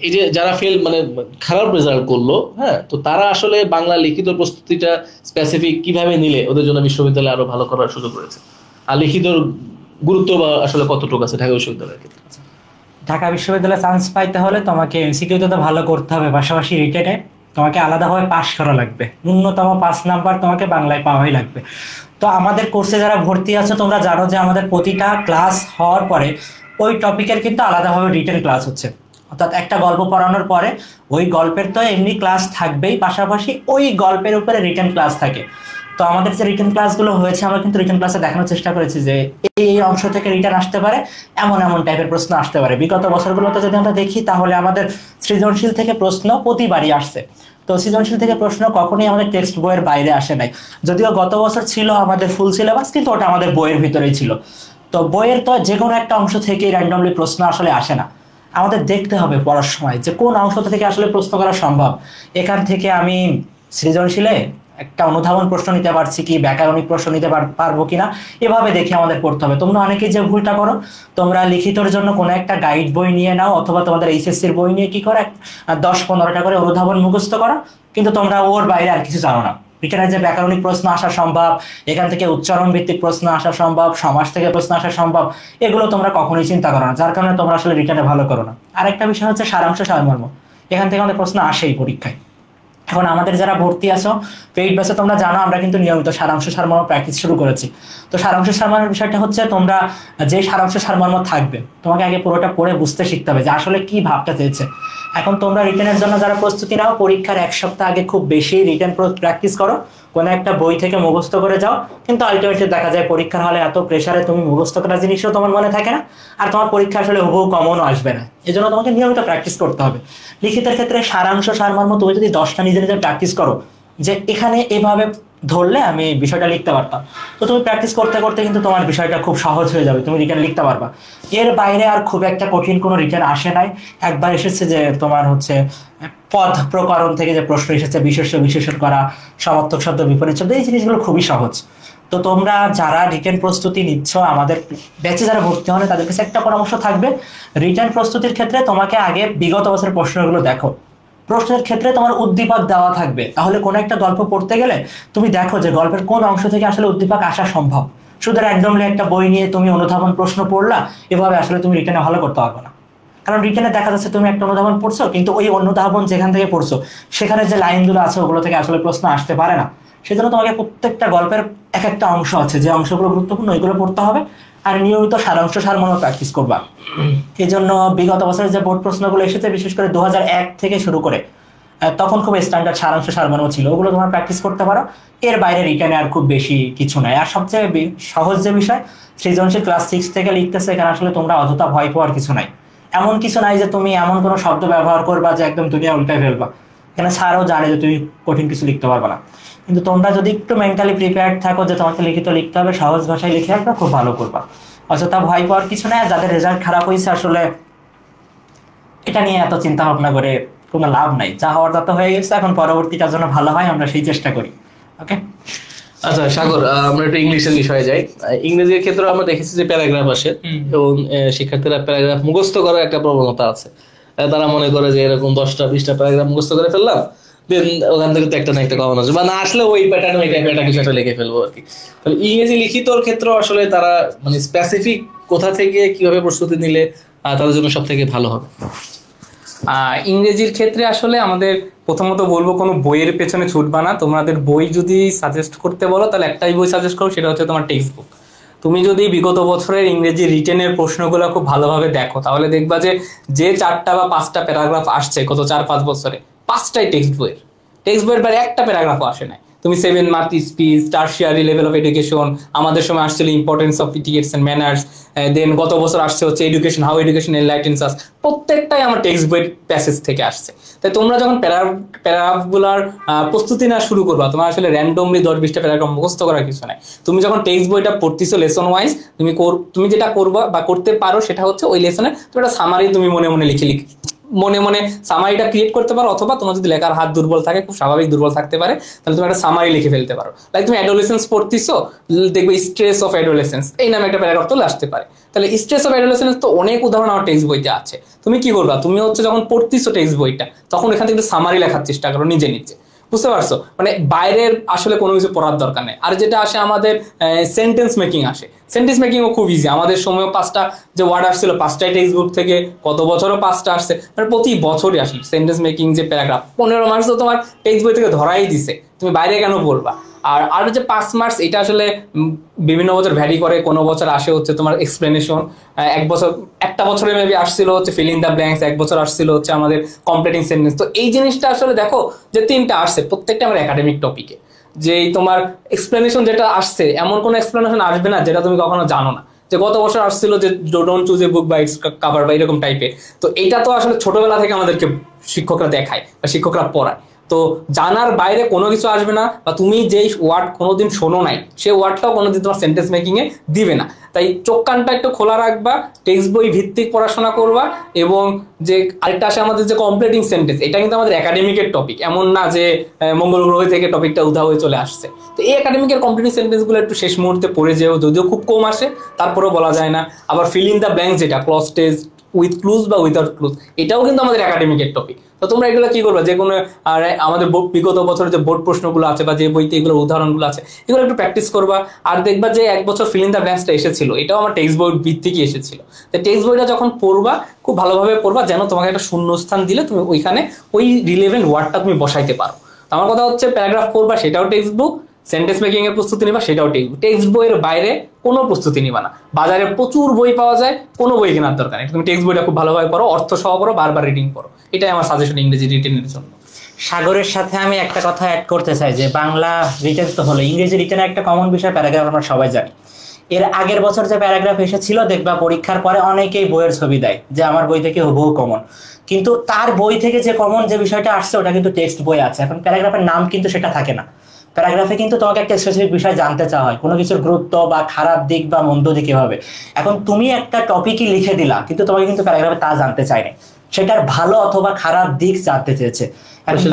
এই যে যারা ফেল মানে খারাপ রেজাল্ট করলো, হ্যাঁ, তো তারা আসলে বাংলা লিখিত প্রস্তুতিটা স্পেসিফিক কিভাবে নিলে ওদের জন্য বিশ্ববিদ্যালয়ে আরো ভালো করার সুযোগ রয়েছে? আর লিখিতর গুরুত্ব বা আসলে কতটুকু আছে ঢাকা বিশ্ববিদ্যালয়ের ক্ষেত্রে? ঢাকা বিশ্ববিদ্যালয়ে চান্স পাইতে হলে তোমাকে এমসিকিউতে তো ভালো করতে হবে, পাশাপাশি রিটেনে তোমাকে আলাদাভাবে পাস করা লাগবে। ন্যূনতম 5 নাম্বার তোমাকে বাংলায় পাওয়াই লাগবে। তো আমাদের কোর্সে যারা ভর্তি আছে তোমরা জানো যে আমাদের প্রতিটা ক্লাস হওয়ার পরে ওই টপিকের কিন্তু আলাদাভাবে রিটেন ক্লাস হচ্ছে। অর্থাৎ একটা গল্প পড়ানোর পরে ওই গল্পের তো এমনি ক্লাস থাকবেই, পাশাপাশি ওই গল্পের উপরে রিটেন ক্লাস থাকে। তো আমাদের যে রিটেন ক্লাসগুলো হয়েছে, আমরা কিন্তু রিটেন ক্লাসে দেখানোর চেষ্টা করেছি যে এই অংশ থেকে রিটার্ন আসতে পারে, এমন এমন টাইপের প্রশ্ন আসতে পারে। বিগত বছরগুলোতে যদি আমরা দেখি তাহলে আমাদের সৃজনশীল থেকে প্রশ্ন প্রতিবারই আসছে। তো সৃজনশীল থেকে প্রশ্ন কখনোই আমাদের টেক্সট বইয়ের বাইরে আসে নাই। যদিও গত বছর ছিল আমাদের ফুল সিলেবাস, কিন্তু ওটা আমাদের বইয়ের ভিতরেই ছিল। তো বইয়ের তো যে কোনো একটা অংশ থেকে র্যান্ডমলি প্রশ্ন আসলে আসে না। আমাদের দেখতে হবে পড়ার সময় যে কোন অংশ থেকে আসলে প্রশ্ন করা সম্ভব। এখান থেকে আমি সৃজনশীলে একটা অনুধাবন প্রশ্ন নিতে পারছি কি, ব্যাকরণিক প্রশ্ন নিতে পারবো কিনা, এভাবে দেখে আমাদের পড়তে হবে। তোমরা অনেকেই যে ভুলটা করো, তোমরা লিখিতর জন্য কোনো একটা গাইড বই নিয়ে নাও, অথবা তোমাদের এইচএসসির বই নিয়ে কি করো 10-15টা করে অনুধাবন মুখস্থ করো, কিন্তু তোমরা ওর বাইরে আর কিছু জানো না। রিটেনে যে ব্যাকরণিক প্রশ্ন আসা সম্ভব, এখান থেকে উচ্চারণ ভিত্তিক প্রশ্ন আসা সম্ভব, সমাস থেকে প্রশ্ন আসা সম্ভব, এগুলো তোমরা কখনোই চিন্তা করো না, যার কারণে তোমরা আসলে রিটেনে ভালো করো না। আরেকটা বিষয় হচ্ছে সারাংশ সারমর্ম। এখান থেকে আমাদের প্রশ্ন আসেই পরীক্ষায়। এখন আমাদের যারা ভর্তি আছো পেইড ব্যাচে, তোমরা জানো আমরা কিন্তু নিয়মিত সারাংশ সারমর্ম প্র্যাকটিস শুরু করেছি। তো সারাংশ সারমর্মের বিষয়টা হচ্ছে, তোমরা যে সারাংশ সারমর্ম থাকবে তোমাকে আগে পুরোটা পড়ে বুঝতে শিখতে হবে যে আসলে কি ভাবটা চেয়েছে। এখন তোমরা রিটেনের জন্য যারা প্রস্তুতি নাও, পরীক্ষার 1 সপ্তাহ আগে খুব বেশি রিটেন প্র্যাকটিস করো, কোনো একটা বই থেকে মুখস্থ করে যাও, কিন্তু আলটিমেটলি দেখা যায় পরীক্ষার হলে এত প্রেসারে তুমি মুখস্থ করা জিনিসও তোমার মনে থাকে না, আর তোমার পরীক্ষা আসলে হুবহু কমনও আসবে না। এই জন্য তোমাকে নিয়মিত প্র্যাকটিস করতে হবে। লিখিতের ক্ষেত্রে সারাংশ সারমর্ম তুমি যদি 10টা নিজে নিজে প্র্যাকটিস করো, যে এখানে এভাবে ধরলে আমি বিষয়টা লিখতে পারতাম, তো তুমি প্র্যাকটিস করতে করতে কিন্তু তোমার বিষয়টা খুব সহজ হয়ে যাবে, তুমি রিটেন লিখতে পারবা। এর বাইরে আর খুব একটা কঠিন কোনো রিটেন আসে নাই। একবার এসেছে যে তোমার হচ্ছে পদ প্রকরণ থেকে যে প্রশ্ন এসেছে, বিশেষ্য বিশেষণ করা, সমার্থক শব্দ বিপরীত শব্দ, এই জিনিসগুলো খুবই সহজ। তো তোমরা যারা রিটেন প্রস্তুতি নিচ্ছ, আমাদের ব্যাচে যারা ভর্তি হন, তাদের কাছে একটা পরামর্শ থাকবে, রিটেন প্রস্তুতির ক্ষেত্রে তোমাকে আগে বিগত বছরের প্রশ্নগুলো দেখো। প্রশ্নের ক্ষেত্রে তোমার উদ্দীপক দেওয়া থাকবে। তাহলে কোনো একটা গল্প পড়তে গেলে তুমি দেখো যে গল্পের কোন অংশ থেকে আসলে উদ্দীপক আসা সম্ভব। শুধু একদমলি একটা বই নিয়ে তুমি অনুধাবন প্রশ্ন পড়লা, এভাবে আসলে তুমি রিটেনে ভালো করতে পারবে না। কারণ রিটেনে দেখা যাচ্ছে তুমি একটা অনুধাবন পড়ছো, কিন্তু ওই অনুধাবন যেখান থেকে পড়ছো সেখানে যে লাইনগুলো আছে ওগুলো থেকে আসলে প্রশ্ন আসতে পারে না। সেজন্য তোমাকে প্রত্যেকটা গল্পের এক একটা অংশ আছে, যে অংশগুলো গুরুত্বপূর্ণ ওইগুলো পড়তে হবে, আর নিয়মিত সারাংশ সারমূলক প্র্যাকটিস করবা। এই জন্য বিগত বছরের যে বোর্ড প্রশ্নগুলো এসেছে, বিশেষ করে 2001 থেকে শুরু করে, তখন খুব স্ট্যান্ডার্ড সারাংশ সারমূলক ছিল, ওগুলো তোমার প্র্যাকটিস করতে পারো। এর বাইরে রিটেনে আর খুব বেশি কিছু নাই। আর সবচেয়ে সহজ যে বিষয়, সৃজনশীল ক্লাস 6 থেকে লিখতেছে, এখানে আসলে তোমরা অযথা ভয় পাওয়ার কিছু নাই। এমন কিছু নাই যে তুমি এমন কোনো শব্দ ব্যবহার করবা যে একদম দুনিয়া উল্টায় ফেলবা। এখানে স্যারও জানে যে তুমি কঠিন কিছু লিখতে পারবে না, কিন্তু তোমরা যদি একটু মেন্টালি প্রিপেয়ার্ড থাকো যে তোমাকে লিখিত লিখতে হবে, সহজ ভাষায় লিখে রাখবা, খুব ভালো করবা। অযথা ভয় পাওয়ার কিছু নাই। আর যাদের রেজাল্ট খারাপ হয়েছে, আসলে এটা নিয়ে এত চিন্তা ভাবনা করে কোনো লাভ নাই। যা হওয়ার তা তো হয়ে গেছে, এখন পরবর্তীটার জন্য ভালো হয় আমরা সেই চেষ্টা করি। ওকে, আচ্ছা সাগর, আমরা একটু ইংলিশের বিষয়ে যাই। ইংরেজির ক্ষেত্রে আমরা দেখেছি যে প্যারাগ্রাফ আসে, এবং শিক্ষার্থীরা প্যারাগ্রাফ মুখস্থ করার একটা প্রবণতা আছে। তারা মনে করে যে এরকম 10টা-20টা প্যারাগ্রাফ মুখস্থ করে ফেললাম, দেন ওখান থেকে তো একটা না একটা কমন আসবে, বা না আসলে ওই প্যাটার্ন ওই টাইপের একটা কিছু একটা লিখে ফেলবো আর কি। তাহলে ইংরেজি লিখিতর ক্ষেত্রে আসলে তারা মানে স্পেসিফিক কোথা থেকে কিভাবে প্রস্তুতি নিলে তাদের জন্য সব থেকে ভালো হবে? ইংরেজির ক্ষেত্রে আসলে আমাদের প্রথমত বলবো, কোনো বইয়ের পেছনে ছুটবা না। তোমাদের বই যদি সাজেস্ট করতে বলো, তাহলে একটাই বই সাজেস্ট করো, সেটা হচ্ছে তোমার টেক্সট বুক। তুমি যদি বিগত বছরের ইংরেজি রিটেনের প্রশ্নগুলো খুব ভালোভাবে দেখো, তাহলে দেখবা যে 4টা বা 5টা প্যারাগ্রাফ আসছে গত 4-5 বছরে, 5টাই টেক্সট বইয়ের বাইরে একটা প্যারাগ্রাফও আসে নাই। তুমি 7 mark speech, tertiary level of education, আমাদের সময় আসছিল ইম্পর্টেন্স অফ ইটিকেটস এন্ড ম্যানার্স, দেন গত বছর আসছে হচ্ছে এডুকেশন, হাউ এডুকেশন এনলাইটেন্স আস, প্রত্যেকটাই আমার টেক্সট বইয়ের প্যাসেজ থেকে আসছে। তাই তোমরা যখন প্যারাগ্রাফগুলার প্রস্তুতি না শুরু করবা, তোমার আসলে র্যান্ডমলি 10-20টা প্যারাগ্রাফ মুখস্থ করার কিছু নাই। তুমি যখন টেক্সট বইটা পড়তেছো লেসন ওয়াইজ, তুমি যেটা করবা বা করতে পারো সেটা হচ্ছে ওই লেসনে তুমি একটা সামারি তুমি মনে মনে সামারিটা ক্রিয়েট করতে পারো, অথবা তোমার যদি লেখার হাত দুর্বল থাকে, খুব স্বাভাবিক দুর্বল থাকতে পারে, তাহলে তুমি একটা সামারি লিখে ফেলতে পারো। লাইক তুমি অ্যাডোলেসেন্স পড়তেছো, দেখবে স্ট্রেস অফ অ্যাডোলেসেন্স এই নামে একটা প্যারাগ্রাফ চলে আসতে পারে। তাহলে স্ট্রেস অফ অ্যাডোলেসেন্স তো অনেক উদাহরণ আমার টেক্সট বইতে আছে। তুমি কি করবা, তুমি হচ্ছে যখন পড়তেছো টেক্সট বইটা, তখন এখান থেকে সামারি লেখার চেষ্টা করো নিজে, বুঝতে পারছো? মানে বাইরের আসলে কোনো কিছু পড়ার দরকার নেই। আর যেটা আসে আমাদের সেন্টেন্স মেকিং আসে, সেন্টেন্স মেকিংও খুব ইজি। আমাদের সময় 5টা যে ওয়ার্ড আসছিল, 5টাই টেক্সট বুক থেকে, গত বছরও 5টা আসছে, মানে প্রতি বছরই আসে সেন্টেন্স মেকিং যে প্যারাগ্রাফ। 15 মার্কস তো তোমার টেক্সট বই থেকে ধরাই দিছে, তুমি বাইরে কেন পড়বা? আর যে 5 মার্কস, এটা আসলে বিভিন্ন বছর ভ্যারি করে। কোনো বছর আসে হচ্ছে তোমার এক্সপ্লেনেশন, একটা বছরে মেবি আসছিল হচ্ছে ফিল ইন দ্য ব্ল্যাঙ্কস, এক বছর আসছিল হচ্ছে আমাদের কমপ্লিটিং সেন্টেন্স। তো এই জিনিসটা আসলে দেখো যে 3টা আসছে, প্রত্যেকটা আমার একাডেমিক টপিকে। যে তোমার এক্সপ্লেনেশন যেটা আসছে, এমন কোনো এক্সপ্লেনেশন আসবে না যেটা তুমি কখনো জানো না। যে গত বছর আসছিল যে don't choose a book by its cover বা এরকম টাইপের। তো এটা তো আসলে ছোটবেলা থেকে আমাদেরকে শিক্ষকরা দেখায় বা শিক্ষকরা পড়ায়। তো জানার বাইরে কোনো কিছু আসবে না, বা তুমি যেই ওয়ার্ড কোনোদিন শোনো নাই সেই ওয়ার্ডটাও কোনোদিন তোমার সেন্টেন্স মেকিংয়ে দিবে না। তাই চোখ কানটা একটু খোলা রাখবা, টেক্সট বই ভিত্তিক পড়াশোনা করবা। এবং যে আরেকটা আসে আমাদের যে কমপ্লিটিং সেন্টেন্স, এটা কিন্তু আমাদের একাডেমিকের টপিক, এমন না যে মঙ্গল গ্রহ থেকে টপিকটা উধাও হয়ে চলে আসছে। তো এই একাডেমিকের কমপ্লিটিং সেন্টেন্সগুলো একটু শেষ মুহূর্তে পড়ে যেও, যদিও খুব কম আসে, তারপরেও বলা যায় না। আবার ফিল ইন দ্য ব্ল্যাঙ্কস, যেটা ক্লজ টেস্ট উইথ ক্লুজ বা উইদাউট ক্লুজ, এটাও কিন্তু আমাদের একাডেমিকের টপিক। তো তোমরা এগুলো কি করবে, যে কোনো আর আমাদের বিগত বছরের যে বোর্ড প্রশ্নগুলো আছে বা যে বইতে এগুলোর উদাহরণগুলো আছে, এগুলো একটু প্র্যাকটিস করবা। আর দেখবা যে এক বছর ফিল ইন দ্য ব্ল্যাঙ্কসটা এসেছিল, এটাও আমার টেক্সট বই ভিত্তিকই এসেছিল। তো টেক্সট বইটা যখন পড়বা, খুব ভালোভাবে পড়বা, যেন তোমাকে একটা শূন্যস্থান দিলে তুমি ওইখানে ওই রিলেভেন্ট ওয়ার্ডটা তুমি বসাইতে পারো। আমার কথা হচ্ছে প্যারাগ্রাফ পড়বা, সেটাও টেক্সট বুক, সেন্টেন্স মেকিং এর প্রস্তুতি নিবা, সেটাও টেক্সট বইয়ের বাইরে কোনো প্রস্তুতি নিবা না। বাজারে প্রচুর বই পাওয়া যায়, কোনো বই কেনার দরকার নেই, তুমি টেক্সট বইটা খুব ভালোভাবে পড়ো, অর্থ সহ পড়ো, বারবার রিডিং করো। এটাই আমার সাজেশন ইংরেজি রিটেনের জন্য। সাগরের সাথে আমি একটা কথা অ্যাড করতে চাই, যে বাংলা রিটেন তো হলো, ইংরেজি রিটেনের একটা কমন বিষয় প্যারাগ্রাফ, আমরা সবাই জানি। এর আগের বছর যে প্যারাগ্রাফ এসেছিল, দেখবা পরীক্ষার পরে অনেকেই বইয়ের ছবি দেয় যে আমার বই থেকে হুবহু কমন, কিন্তু তার বই থেকে যে কমন যে বিষয়টা আসছে ওটা কিন্তু টেক্সট বই আছে। এখন প্যারাগ্রাফের নাম কিন্তু সেটা থাকে না। প্যারাগ্রাফে কিন্তু তোমাকে একটা স্পেসিফিক বিষয় জানতে চাওয়া হয়, কোনো কিছুর গুরুত্ব বা খারাপ দিক বা মন্দ দিক এভাবে। এখন তুমি একটা টপিকই লিখে দিলা, কিন্তু তোমাকে কিন্তু প্যারাগ্রাফে তা জানতে চায়নি, সেটার ভালো অথবা খারাপ দিক জানতে চেয়েছে।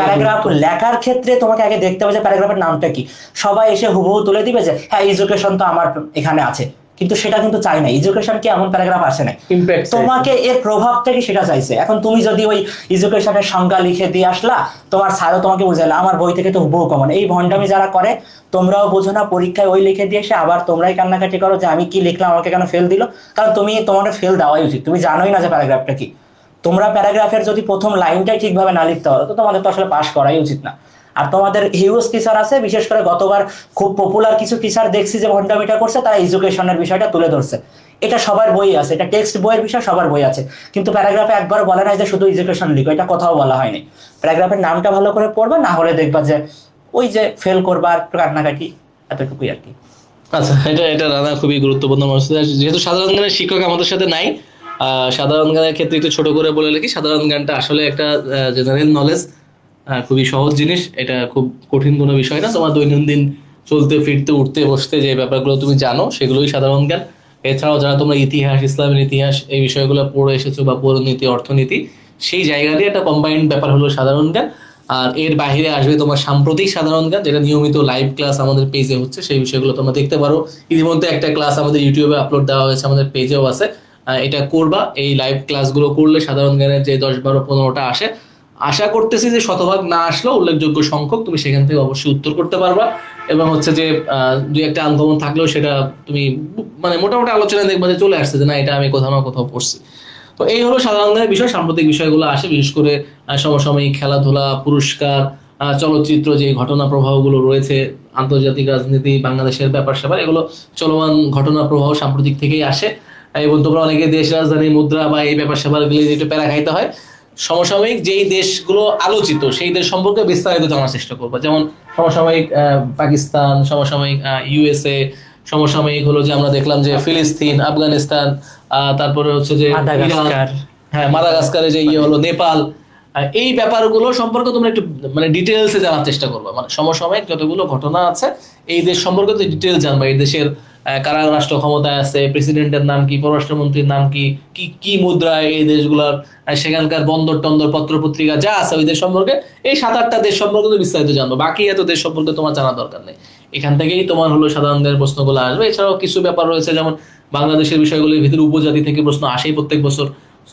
প্যারাগ্রাফ লেখার ক্ষেত্রে তোমাকে আগে দেখতে হবে যে প্যারাগ্রাফের নামটা কি। সবাই এসে হুবহু তুলে দিবে যে হ্যাঁ এডুকেশন তো আমার এখানে আছে, কিন্তু সেটা কিন্তু চাই না। এডুকেশন কি এমন প্যারাগ্রাফ আসে না, Impact তোমাকে এর প্রভাবটাকে সেটা চাইছে। এখন তুমি যদি ওই এডুকেশনের সংজ্ঞা লিখে দিয়ে আসলা, তোমার স্যারও তোমাকে বুঝাইলো আমার বই থেকে তো হুবহু কমন। এই ভণ্ডামি যারা করে তোমরাও বোঝো না, পরীক্ষায় ওই লিখে দিয়ে এসে আবার তোমরাই কান্নাকাটি করো যে আমি কি লিখলাম, আমাকে কেন ফেল দিল। কারণ তোমার ফেল দেওয়াই উচিত, তুমি জানোই না যে প্যারাগ্রাফটা কি। তোমরা প্যারাগ্রাফের যদি প্রথম লাইনটাই ঠিকভাবে না লিখতে পারো তো তোমাদের তো আসলে পাস করাই উচিত না। আর তোমাদের হিউজ টিচার আছে, বিশেষ করে গতবার খুব পপুলার কিছু টিচার দেখছি যে ভণ্ডামিটা করছে, তারা এডুকেশনের বিষয়টা তুলে ধরছে। এটা সবার বই আছে, এটা টেক্সট বইয়ের বিষয়, সবার বই আছে, কিন্তু প্যারাগ্রাফে একবার বলে নাই যে শুধু এডুকেশন লিখো, এটা কোথাও বলা হয়নি। প্যারাগ্রাফের নামটা ভালো করে পড়বা, না হলে দেখবা যে ওই যে ফেল করবা আর একটু কান্নাকাটি, এতটুকুই আর কি। আচ্ছা, এটা রানা খুবই গুরুত্বপূর্ণ মনে হচ্ছে। যেহেতু সাধারণ জ্ঞানের শিক্ষক আমাদের সাথে নাই, সাধারণ জ্ঞানের ক্ষেত্রে একটু ছোট করে বলে রাখি, সাধারণ জ্ঞানটা আসলে একটা জেনারেল নলেজ, খুবই সহজ জিনিস। এটা খুব কঠিন কোনো বিষয় না। তোমার দৈনন্দিন চলতে ফিরতে উঠতে বসতে যে ব্যাপারগুলো তুমি জানো সেগুলোই সাধারণ জ্ঞান। এছাড়াও যারা তোমরা ইতিহাস, ইসলামের ইতিহাস এই বিষয়গুলো পড়ে এসেছো বা পৌরনীতি, অর্থনীতি, সেই জায়গাতে একটা কম্বাইন্ড ব্যাপার হলো সাধারণ জ্ঞান। আর এর বাইরে আসবে তোমার সাম্প্রতিক সাধারণ জ্ঞান, যেটা নিয়মিত লাইভ ক্লাস আমাদের পেজে হচ্ছে, সেই বিষয়গুলো তোমরা দেখতে পারো। ইতিমধ্যে একটা ক্লাস আমাদের ইউটিউবে আপলোড দেওয়া হয়েছে, আমাদের পেজেও আছে। এটা করবা, এই লাইভ ক্লাসগুলো করলে সাধারণ জ্ঞানের যে 10, 12, 15টা আসে, আশা করতেছি যে শতভাগ না আসলেও উল্লেখযোগ্য সংখ্যক তুমি সেখান থেকে অবশ্যই উত্তর করতে পারবা। এবং হচ্ছে যে দুই একটা আনকমন থাকলেও সেটা তুমি মানে মোটামুটি আলোচনায় দেখবা যে চলে আসছে যে না এটা আমি কোথাও না কোথাও পড়ছি। তো এই হলো সাধারণ জ্ঞানের বিষয়। সাম্প্রতিক বিষয়গুলো আসে বিশেষ করে সমসাময়িক খেলাধুলা, পুরস্কার, চলচ্চিত্র, যে ঘটনা প্রবাহগুলো রয়েছে, আন্তর্জাতিক রাজনীতি, বাংলাদেশের ব্যাপার স্যাপার, এগুলো চলমান ঘটনা প্রবাহ সাম্প্রতিক থেকেই আসে। এবং তোমরা অনেকে দেশ, রাজধানী, মুদ্রা বা এই ব্যাপার স্যাপারগুলো যেটা প্যারা খাইতে হয়, সমসাময়িক যেই দেশগুলো আলোচিত সেই দেশ সম্পর্কে বিস্তারিত জানার চেষ্টা করবো। যেমন সমসাময়িক পাকিস্তান, সমসাময়িক ইউএসএ, সমসাময়িক হলো যে আমরা দেখলাম যে ফিলিস্তিন, আফগানিস্তান, তারপরে হচ্ছে যে মাদাগাস্কার, হ্যাঁ মাদাগাস্কারে যে হলো নেপাল, এই ব্যাপারগুলো সম্পর্কে তোমরা একটু মানে ডিটেলসে জানার চেষ্টা করবে। মানে সমসাময়িক যতগুলো ঘটনা আছে এই দেশ সম্পর্কে তো ডিটেলস জানবা। এই দেশের কারা রাষ্ট্র ক্ষমতায় আছে, প্রেসিডেন্টের নাম কি, পররাষ্ট্রমন্ত্রীর নাম কি, কি মুদ্রায় এই দেশগুলোর, সেখানকার বন্দর টন্দর, পত্র পত্রিকা যা আছে ওই দেশ সম্পর্কে, এই 7-8টা দেশ সম্পর্কে তো বিস্তারিত জানবো। বাকি এত দেশ সম্পর্কে তোমার জানা দরকার নেই। এখান থেকেই তোমার হলো সাধারণ জ্ঞানের প্রশ্নগুলো আসবে। এছাড়াও কিছু ব্যাপার রয়েছে, যেমন বাংলাদেশের বিষয়গুলির ভিতরে উপজাতি থেকে প্রশ্ন আসেই প্রত্যেক বছর,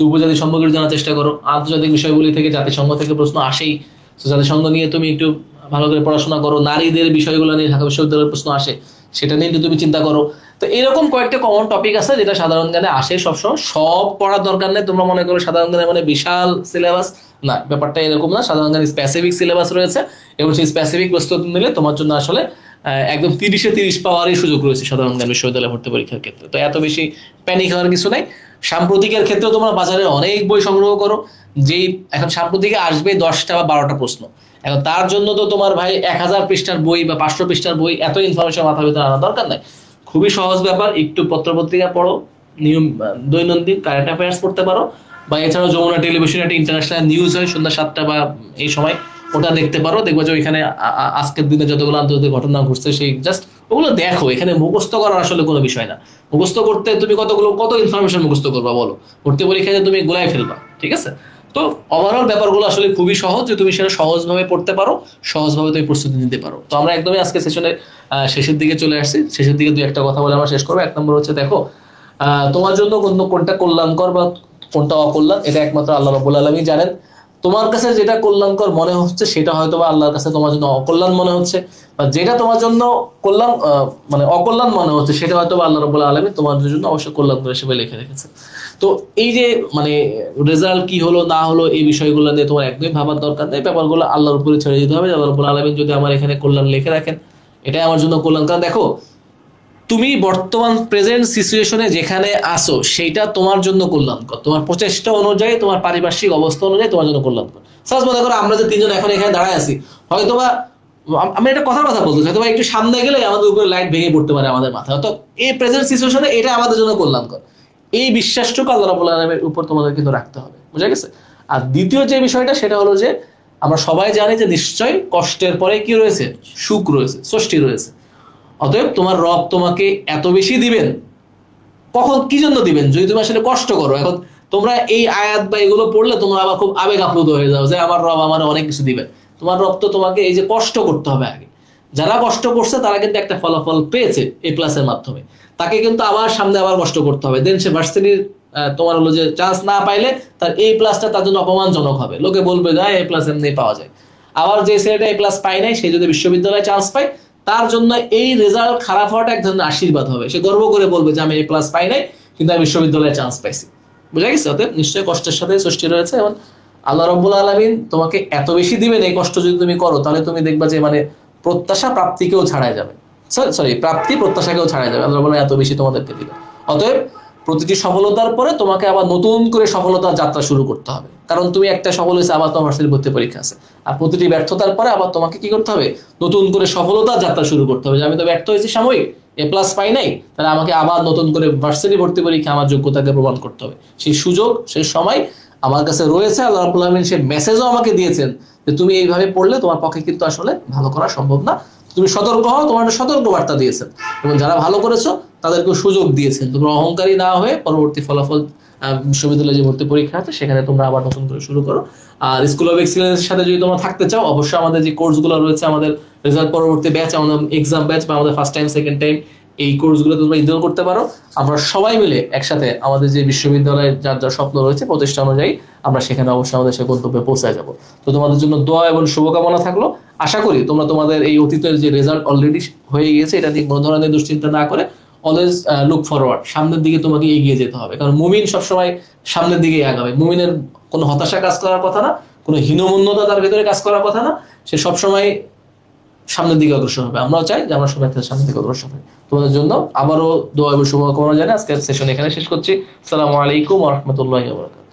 উপজাতি সম্পর্কে জানার চেষ্টা করো। আন্তর্জাতিক বিষয়গুলি থেকে, জাতিসংঘ থেকে প্রশ্ন আসেই, জাতিসংঘ নিয়ে তুমি একটু ভালো করে পড়াশোনা করো। নারীদের বিষয়গুলো নিয়ে ঢাকা বিশ্ববিদ্যালয়ের প্রশ্ন আসে, সেটা নিয়ে একটু তুমি চিন্তা করো। তো এরকম কয়েকটা কমন টপিক আছে যেটা সাধারণ জ্ঞানে আসে সবসময়। সব পড়ার দরকার নেই, তোমরা মনে করো সাধারণ জ্ঞানে মানে বিশাল সিলেবাস, না, ব্যাপারটা এরকম না। সাধারণ জ্ঞানে স্পেসিফিক সিলেবাস রয়েছে এবং সেই স্পেসিফিক প্রস্তুতি নিলে তোমার জন্য আসলে একদম 30-এ 30 পাওয়ারই সুযোগ রয়েছে সাধারণ জ্ঞান বিশ্ববিদ্যালয়ে ভর্তি পরীক্ষার ক্ষেত্রে। তো এত বেশি প্যানিক হওয়ার কিছু নাই। সাম্প্রতিকের ক্ষেত্রে তোমরা বাজারে অনেক বই সংগ্রহ করো, যেই এখন সাম্প্রতিকে আসবে 10টা বা 12টা প্রশ্ন। এখন তার জন্য তো তোমার ভাই 1000 পৃষ্ঠার বই বা 500 পৃষ্ঠার বই, এত ইনফরমেশন মাথার ভিতরে আনা দরকার নাই। খুবই সহজ ব্যাপার, একটু পত্রপত্রিকা পড়ো, নিয়ম দৈনন্দিন কারেন্ট অ্যাফেয়ার্স পড়তে পারো, বা এছাড়াও যমুনা টেলিভিশনে একটা ইন্টারন্যাশনাল নিউজ হয় সন্ধ্যা 7টা বা এই সময়, ওটা দেখতে পারো। দেখবো যে ওইখানে আজকের দিনে যতগুলো আন্তর্জাতিক ঘটনা ঘটছে সেই জাস্ট ওগুলো দেখো। এখানে মুখস্থ করার আসলে কোনো বিষয় না। মুখস্থ করতে তুমি কত ইনফরমেশন মুখস্থ করবা বলো, ভর্তি পরীক্ষায় তুমি গোলাই ফেলবা, ঠিক আছে? তো ওভারঅল ব্যাপারগুলো আসলে খুবই সহজ, যে তুমি সেটা সহজভাবে পড়তে পারো, সহজভাবে তুমি প্রস্তুতি নিতে পারো। তো আমরা একদমই আজকে সেশনের শেষের দিকে চলে আসছি। শেষের দিকে 2-একটা কথা বলে আমরা শেষ করবো। 1 নম্বর হচ্ছে, দেখো তোমার জন্য কোনটা কল্যাণকর বা কোনটা অকল্যাণ, এটা একমাত্র আল্লাহ রাব্বুল আলামিন জানেন। তোমার কাছে যেটা কল্যাণকর মনে হচ্ছে সেটা হয়তো বা আল্লাহর কাছে তোমার জন্য অকল্যাণ মনে হচ্ছে, বা যেটা তোমার জন্য কল্যাণ মানে অকল্যাণ মনে হচ্ছে সেটা হয়তো বা আল্লাহ রাব্বুল আলামিন তোমার জন্য অবশ্যই কল্যাণকর হিসেবে লিখে রেখেছে। তো এই যে মানে রেজাল্ট কি হলো না হলো এই বিষয়গুলো নিয়ে তোমার একদমই ভাবার দরকার নেই। ব্যাপারগুলো আল্লাহর উপরে ছেড়ে দিতে হবে। আল্লাহ রাব্বুল আলামিন যদি আমার এখানে কল্যাণ লিখে রাখেন, এটাই আমার জন্য কল্যাণ। কারণ দেখো, তুমি বর্তমান প্রেজেন্ট সিচুয়েশনে যেখানে আসো সেইটা তোমার জন্য কল্যাণকর, তোমার প্রচেষ্টা অনুযায়ী, তোমার পারিপার্শ্বিক অবস্থা অনুযায়ী তোমার জন্য কল্যাণকর। সাপোজ মনে করো আমরা যে 3জন এখন এখানে দাঁড়ায় আছি, হয়তোবা আমি একটা কথা বলতেছি, হয়তো একটু সামনে গেলে আমাদের উপরে লাইট ভেঙে পড়তে পারে আমাদের মাথায়। তো এই প্রেজেন্ট সিচুয়েশনে এটা আমাদের জন্য কল্যাণকর, এই বিশ্বাসটুকু আল্লাহ রাব্বুল আলামিনের উপর তোমাদের কিন্তু রাখতে হবে। বুঝা গেছে? আর দ্বিতীয় যে বিষয়টা সেটা হলো যে আমরা সবাই জানি যে নিশ্চয়ই কষ্টের পরে কি রয়েছে, সুখ রয়েছে, ষষ্ঠী রয়েছে। অতএব তোমার রব তোমাকে এত বেশি দিবেন, কখন কি জন্য দিবেন, যদি তুমি আসলে কষ্ট করো। এখন তোমরা এই আয়াত বা এগুলো পড়লে তোমরা আবার খুব আবেগ আপ্লুত হয়ে যাও যে আমার রব আমার অনেক কিছু দিবেন। তোমার রব তো তোমাকে এই যে কষ্ট করতে হবে আগে, যারা কষ্ট করছে তারা কিন্তু একটা ফলাফল পেয়েছে এ প্লাসের মাধ্যমে, তাকে কিন্তু আবার সামনে আবার কষ্ট করতে হবে, দেন সে ভার্সিটির তোমার হলো যে চান্স না পাইলে তার এ প্লাসটা তার জন্য অপমানজনক হবে, লোকে বলবে যে এ প্লাস এমনি পাওয়া যায়। আবার যে ছেলেটা এ প্লাস পায় নাই, সে যদি বিশ্ববিদ্যালয়ে চান্স পায় তার জন্য এই রেজাল্ট খারাপ হওয়াটা এক ধরনের আশীর্বাদ হবে, সে গর্ব করে বলবে যে আমি এ প্লাস পাই নাই কিন্তু আমি বিশ্ববিদ্যালয়ে চান্স পাইছি। বুঝা গেছে? অতএব নিশ্চয়ই কষ্টের সাথে সৃষ্টি রয়েছে, এবং আল্লাহ রাব্বুল আলামিন তোমাকে এত বেশি দিবেন এই কষ্ট যদি তুমি করো, তাহলে তুমি দেখবা যে মানে প্রত্যাশা প্রাপ্তিকেও ছাড়াই যাবে, সরি প্রাপ্তি প্রত্যাশাকেও ছাড়াই যাবে, আল্লাহ বলে এত বেশি তোমাদেরকে দিবে। অতএব প্রতিটি সফলতার পরে তোমাকে আবার নতুন করে সফলতার যাত্রা শুরু করতে হবে, কারণ তুমি একটা সফল হয়েছে আবার তোমার ভার্সিটি ভর্তি পরীক্ষা আছে, আর প্রতিটি ব্যর্থতার পরে আবার তোমাকে কি করতে হবে, নতুন করে সফলতার যাত্রা শুরু করতে হবে, যে আমি তো ব্যর্থ হয়েছি সাময়িক, এ প্লাস পাই নাই, তাহলে আমাকে আবার নতুন করে ভার্সিটি ভর্তি পরীক্ষা আমার যোগ্যতাকে প্রমাণ করতে হবে। সেই সুযোগ সেই সময় আমার কাছে রয়েছে, আল্লাহ রাব্বুল আলামিন সেই মেসেজও আমাকে দিয়েছেন যে তুমি এইভাবে পড়লে তোমার পক্ষে কিন্তু আসলে ভালো করা সম্ভব না, তুমি সতর্ক হও, তোমার একটা সতর্ক বার্তা দিয়েছেন, এবং যারা ভালো করেছো তাদেরকে সুযোগ দিয়েছেন, তোমরা অহংকারী না হয়ে পরবর্তী ফলাফল বিশ্ববিদ্যালয়ে যে ভর্তি পরীক্ষা আছে সেখানে তোমরা আবার নতুন করে শুরু করো। আর স্কুল অফ এক্সিলেন্সের সাথে যদি তোমরা থাকতে চাও, অবশ্যই আমাদের যে কোর্সগুলো রয়েছে, আমাদের রেজাল্ট পরবর্তী ব্যাচ, আমাদের এক্সাম ব্যাচ বা আমাদের ফার্স্ট টাইম সেকেন্ড টাইম, এই কোর্সগুলো তোমরা এনজয় করতে পারো। আমরা সবাই মিলে একসাথে আমাদের যে বিশ্ববিদ্যালয়ের যার যার স্বপ্ন রয়েছে প্রতিষ্ঠা অনুযায়ী আমরা সেখানে অবশ্যই আমাদের সে গন্তব্যে পৌঁছায় যাব। তো তোমাদের জন্য দোয়া এবং শুভকামনা থাকলো। আশা করি তোমরা তোমাদের এই অতীতের যে রেজাল্ট অলরেডি হয়ে গেছে এটা নিয়ে কোনো ধরনের দুশ্চিন্তা না করে অলওয়েজ লুক ফরওয়ার্ড, সামনের দিকে তোমাকে এগিয়ে যেতে হবে, কারণ মুমিন সবসময় সামনের দিকে আগাবে। মুমিনের কোনো হতাশা কাজ করার কথা না, কোনো হীনমন্যতা তার ভেতরে কাজ করার কথা না, সে সবসময় সামনের দিকে অগ্রসর হবে। আমরাও চাই যে আমরা সবাই সামনের দিকে অগ্রসর হই। তোমাদের জন্য আবারও দোয়া এবং শুভকামনা জানাই আজকের সেশন এখানে শেষ করছি। আসসালামু আলাইকুম ওয়া রাহমাতুল্লাহি ওয়া বারাকাতুহু।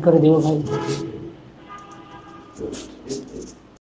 করে দেবো ভাই।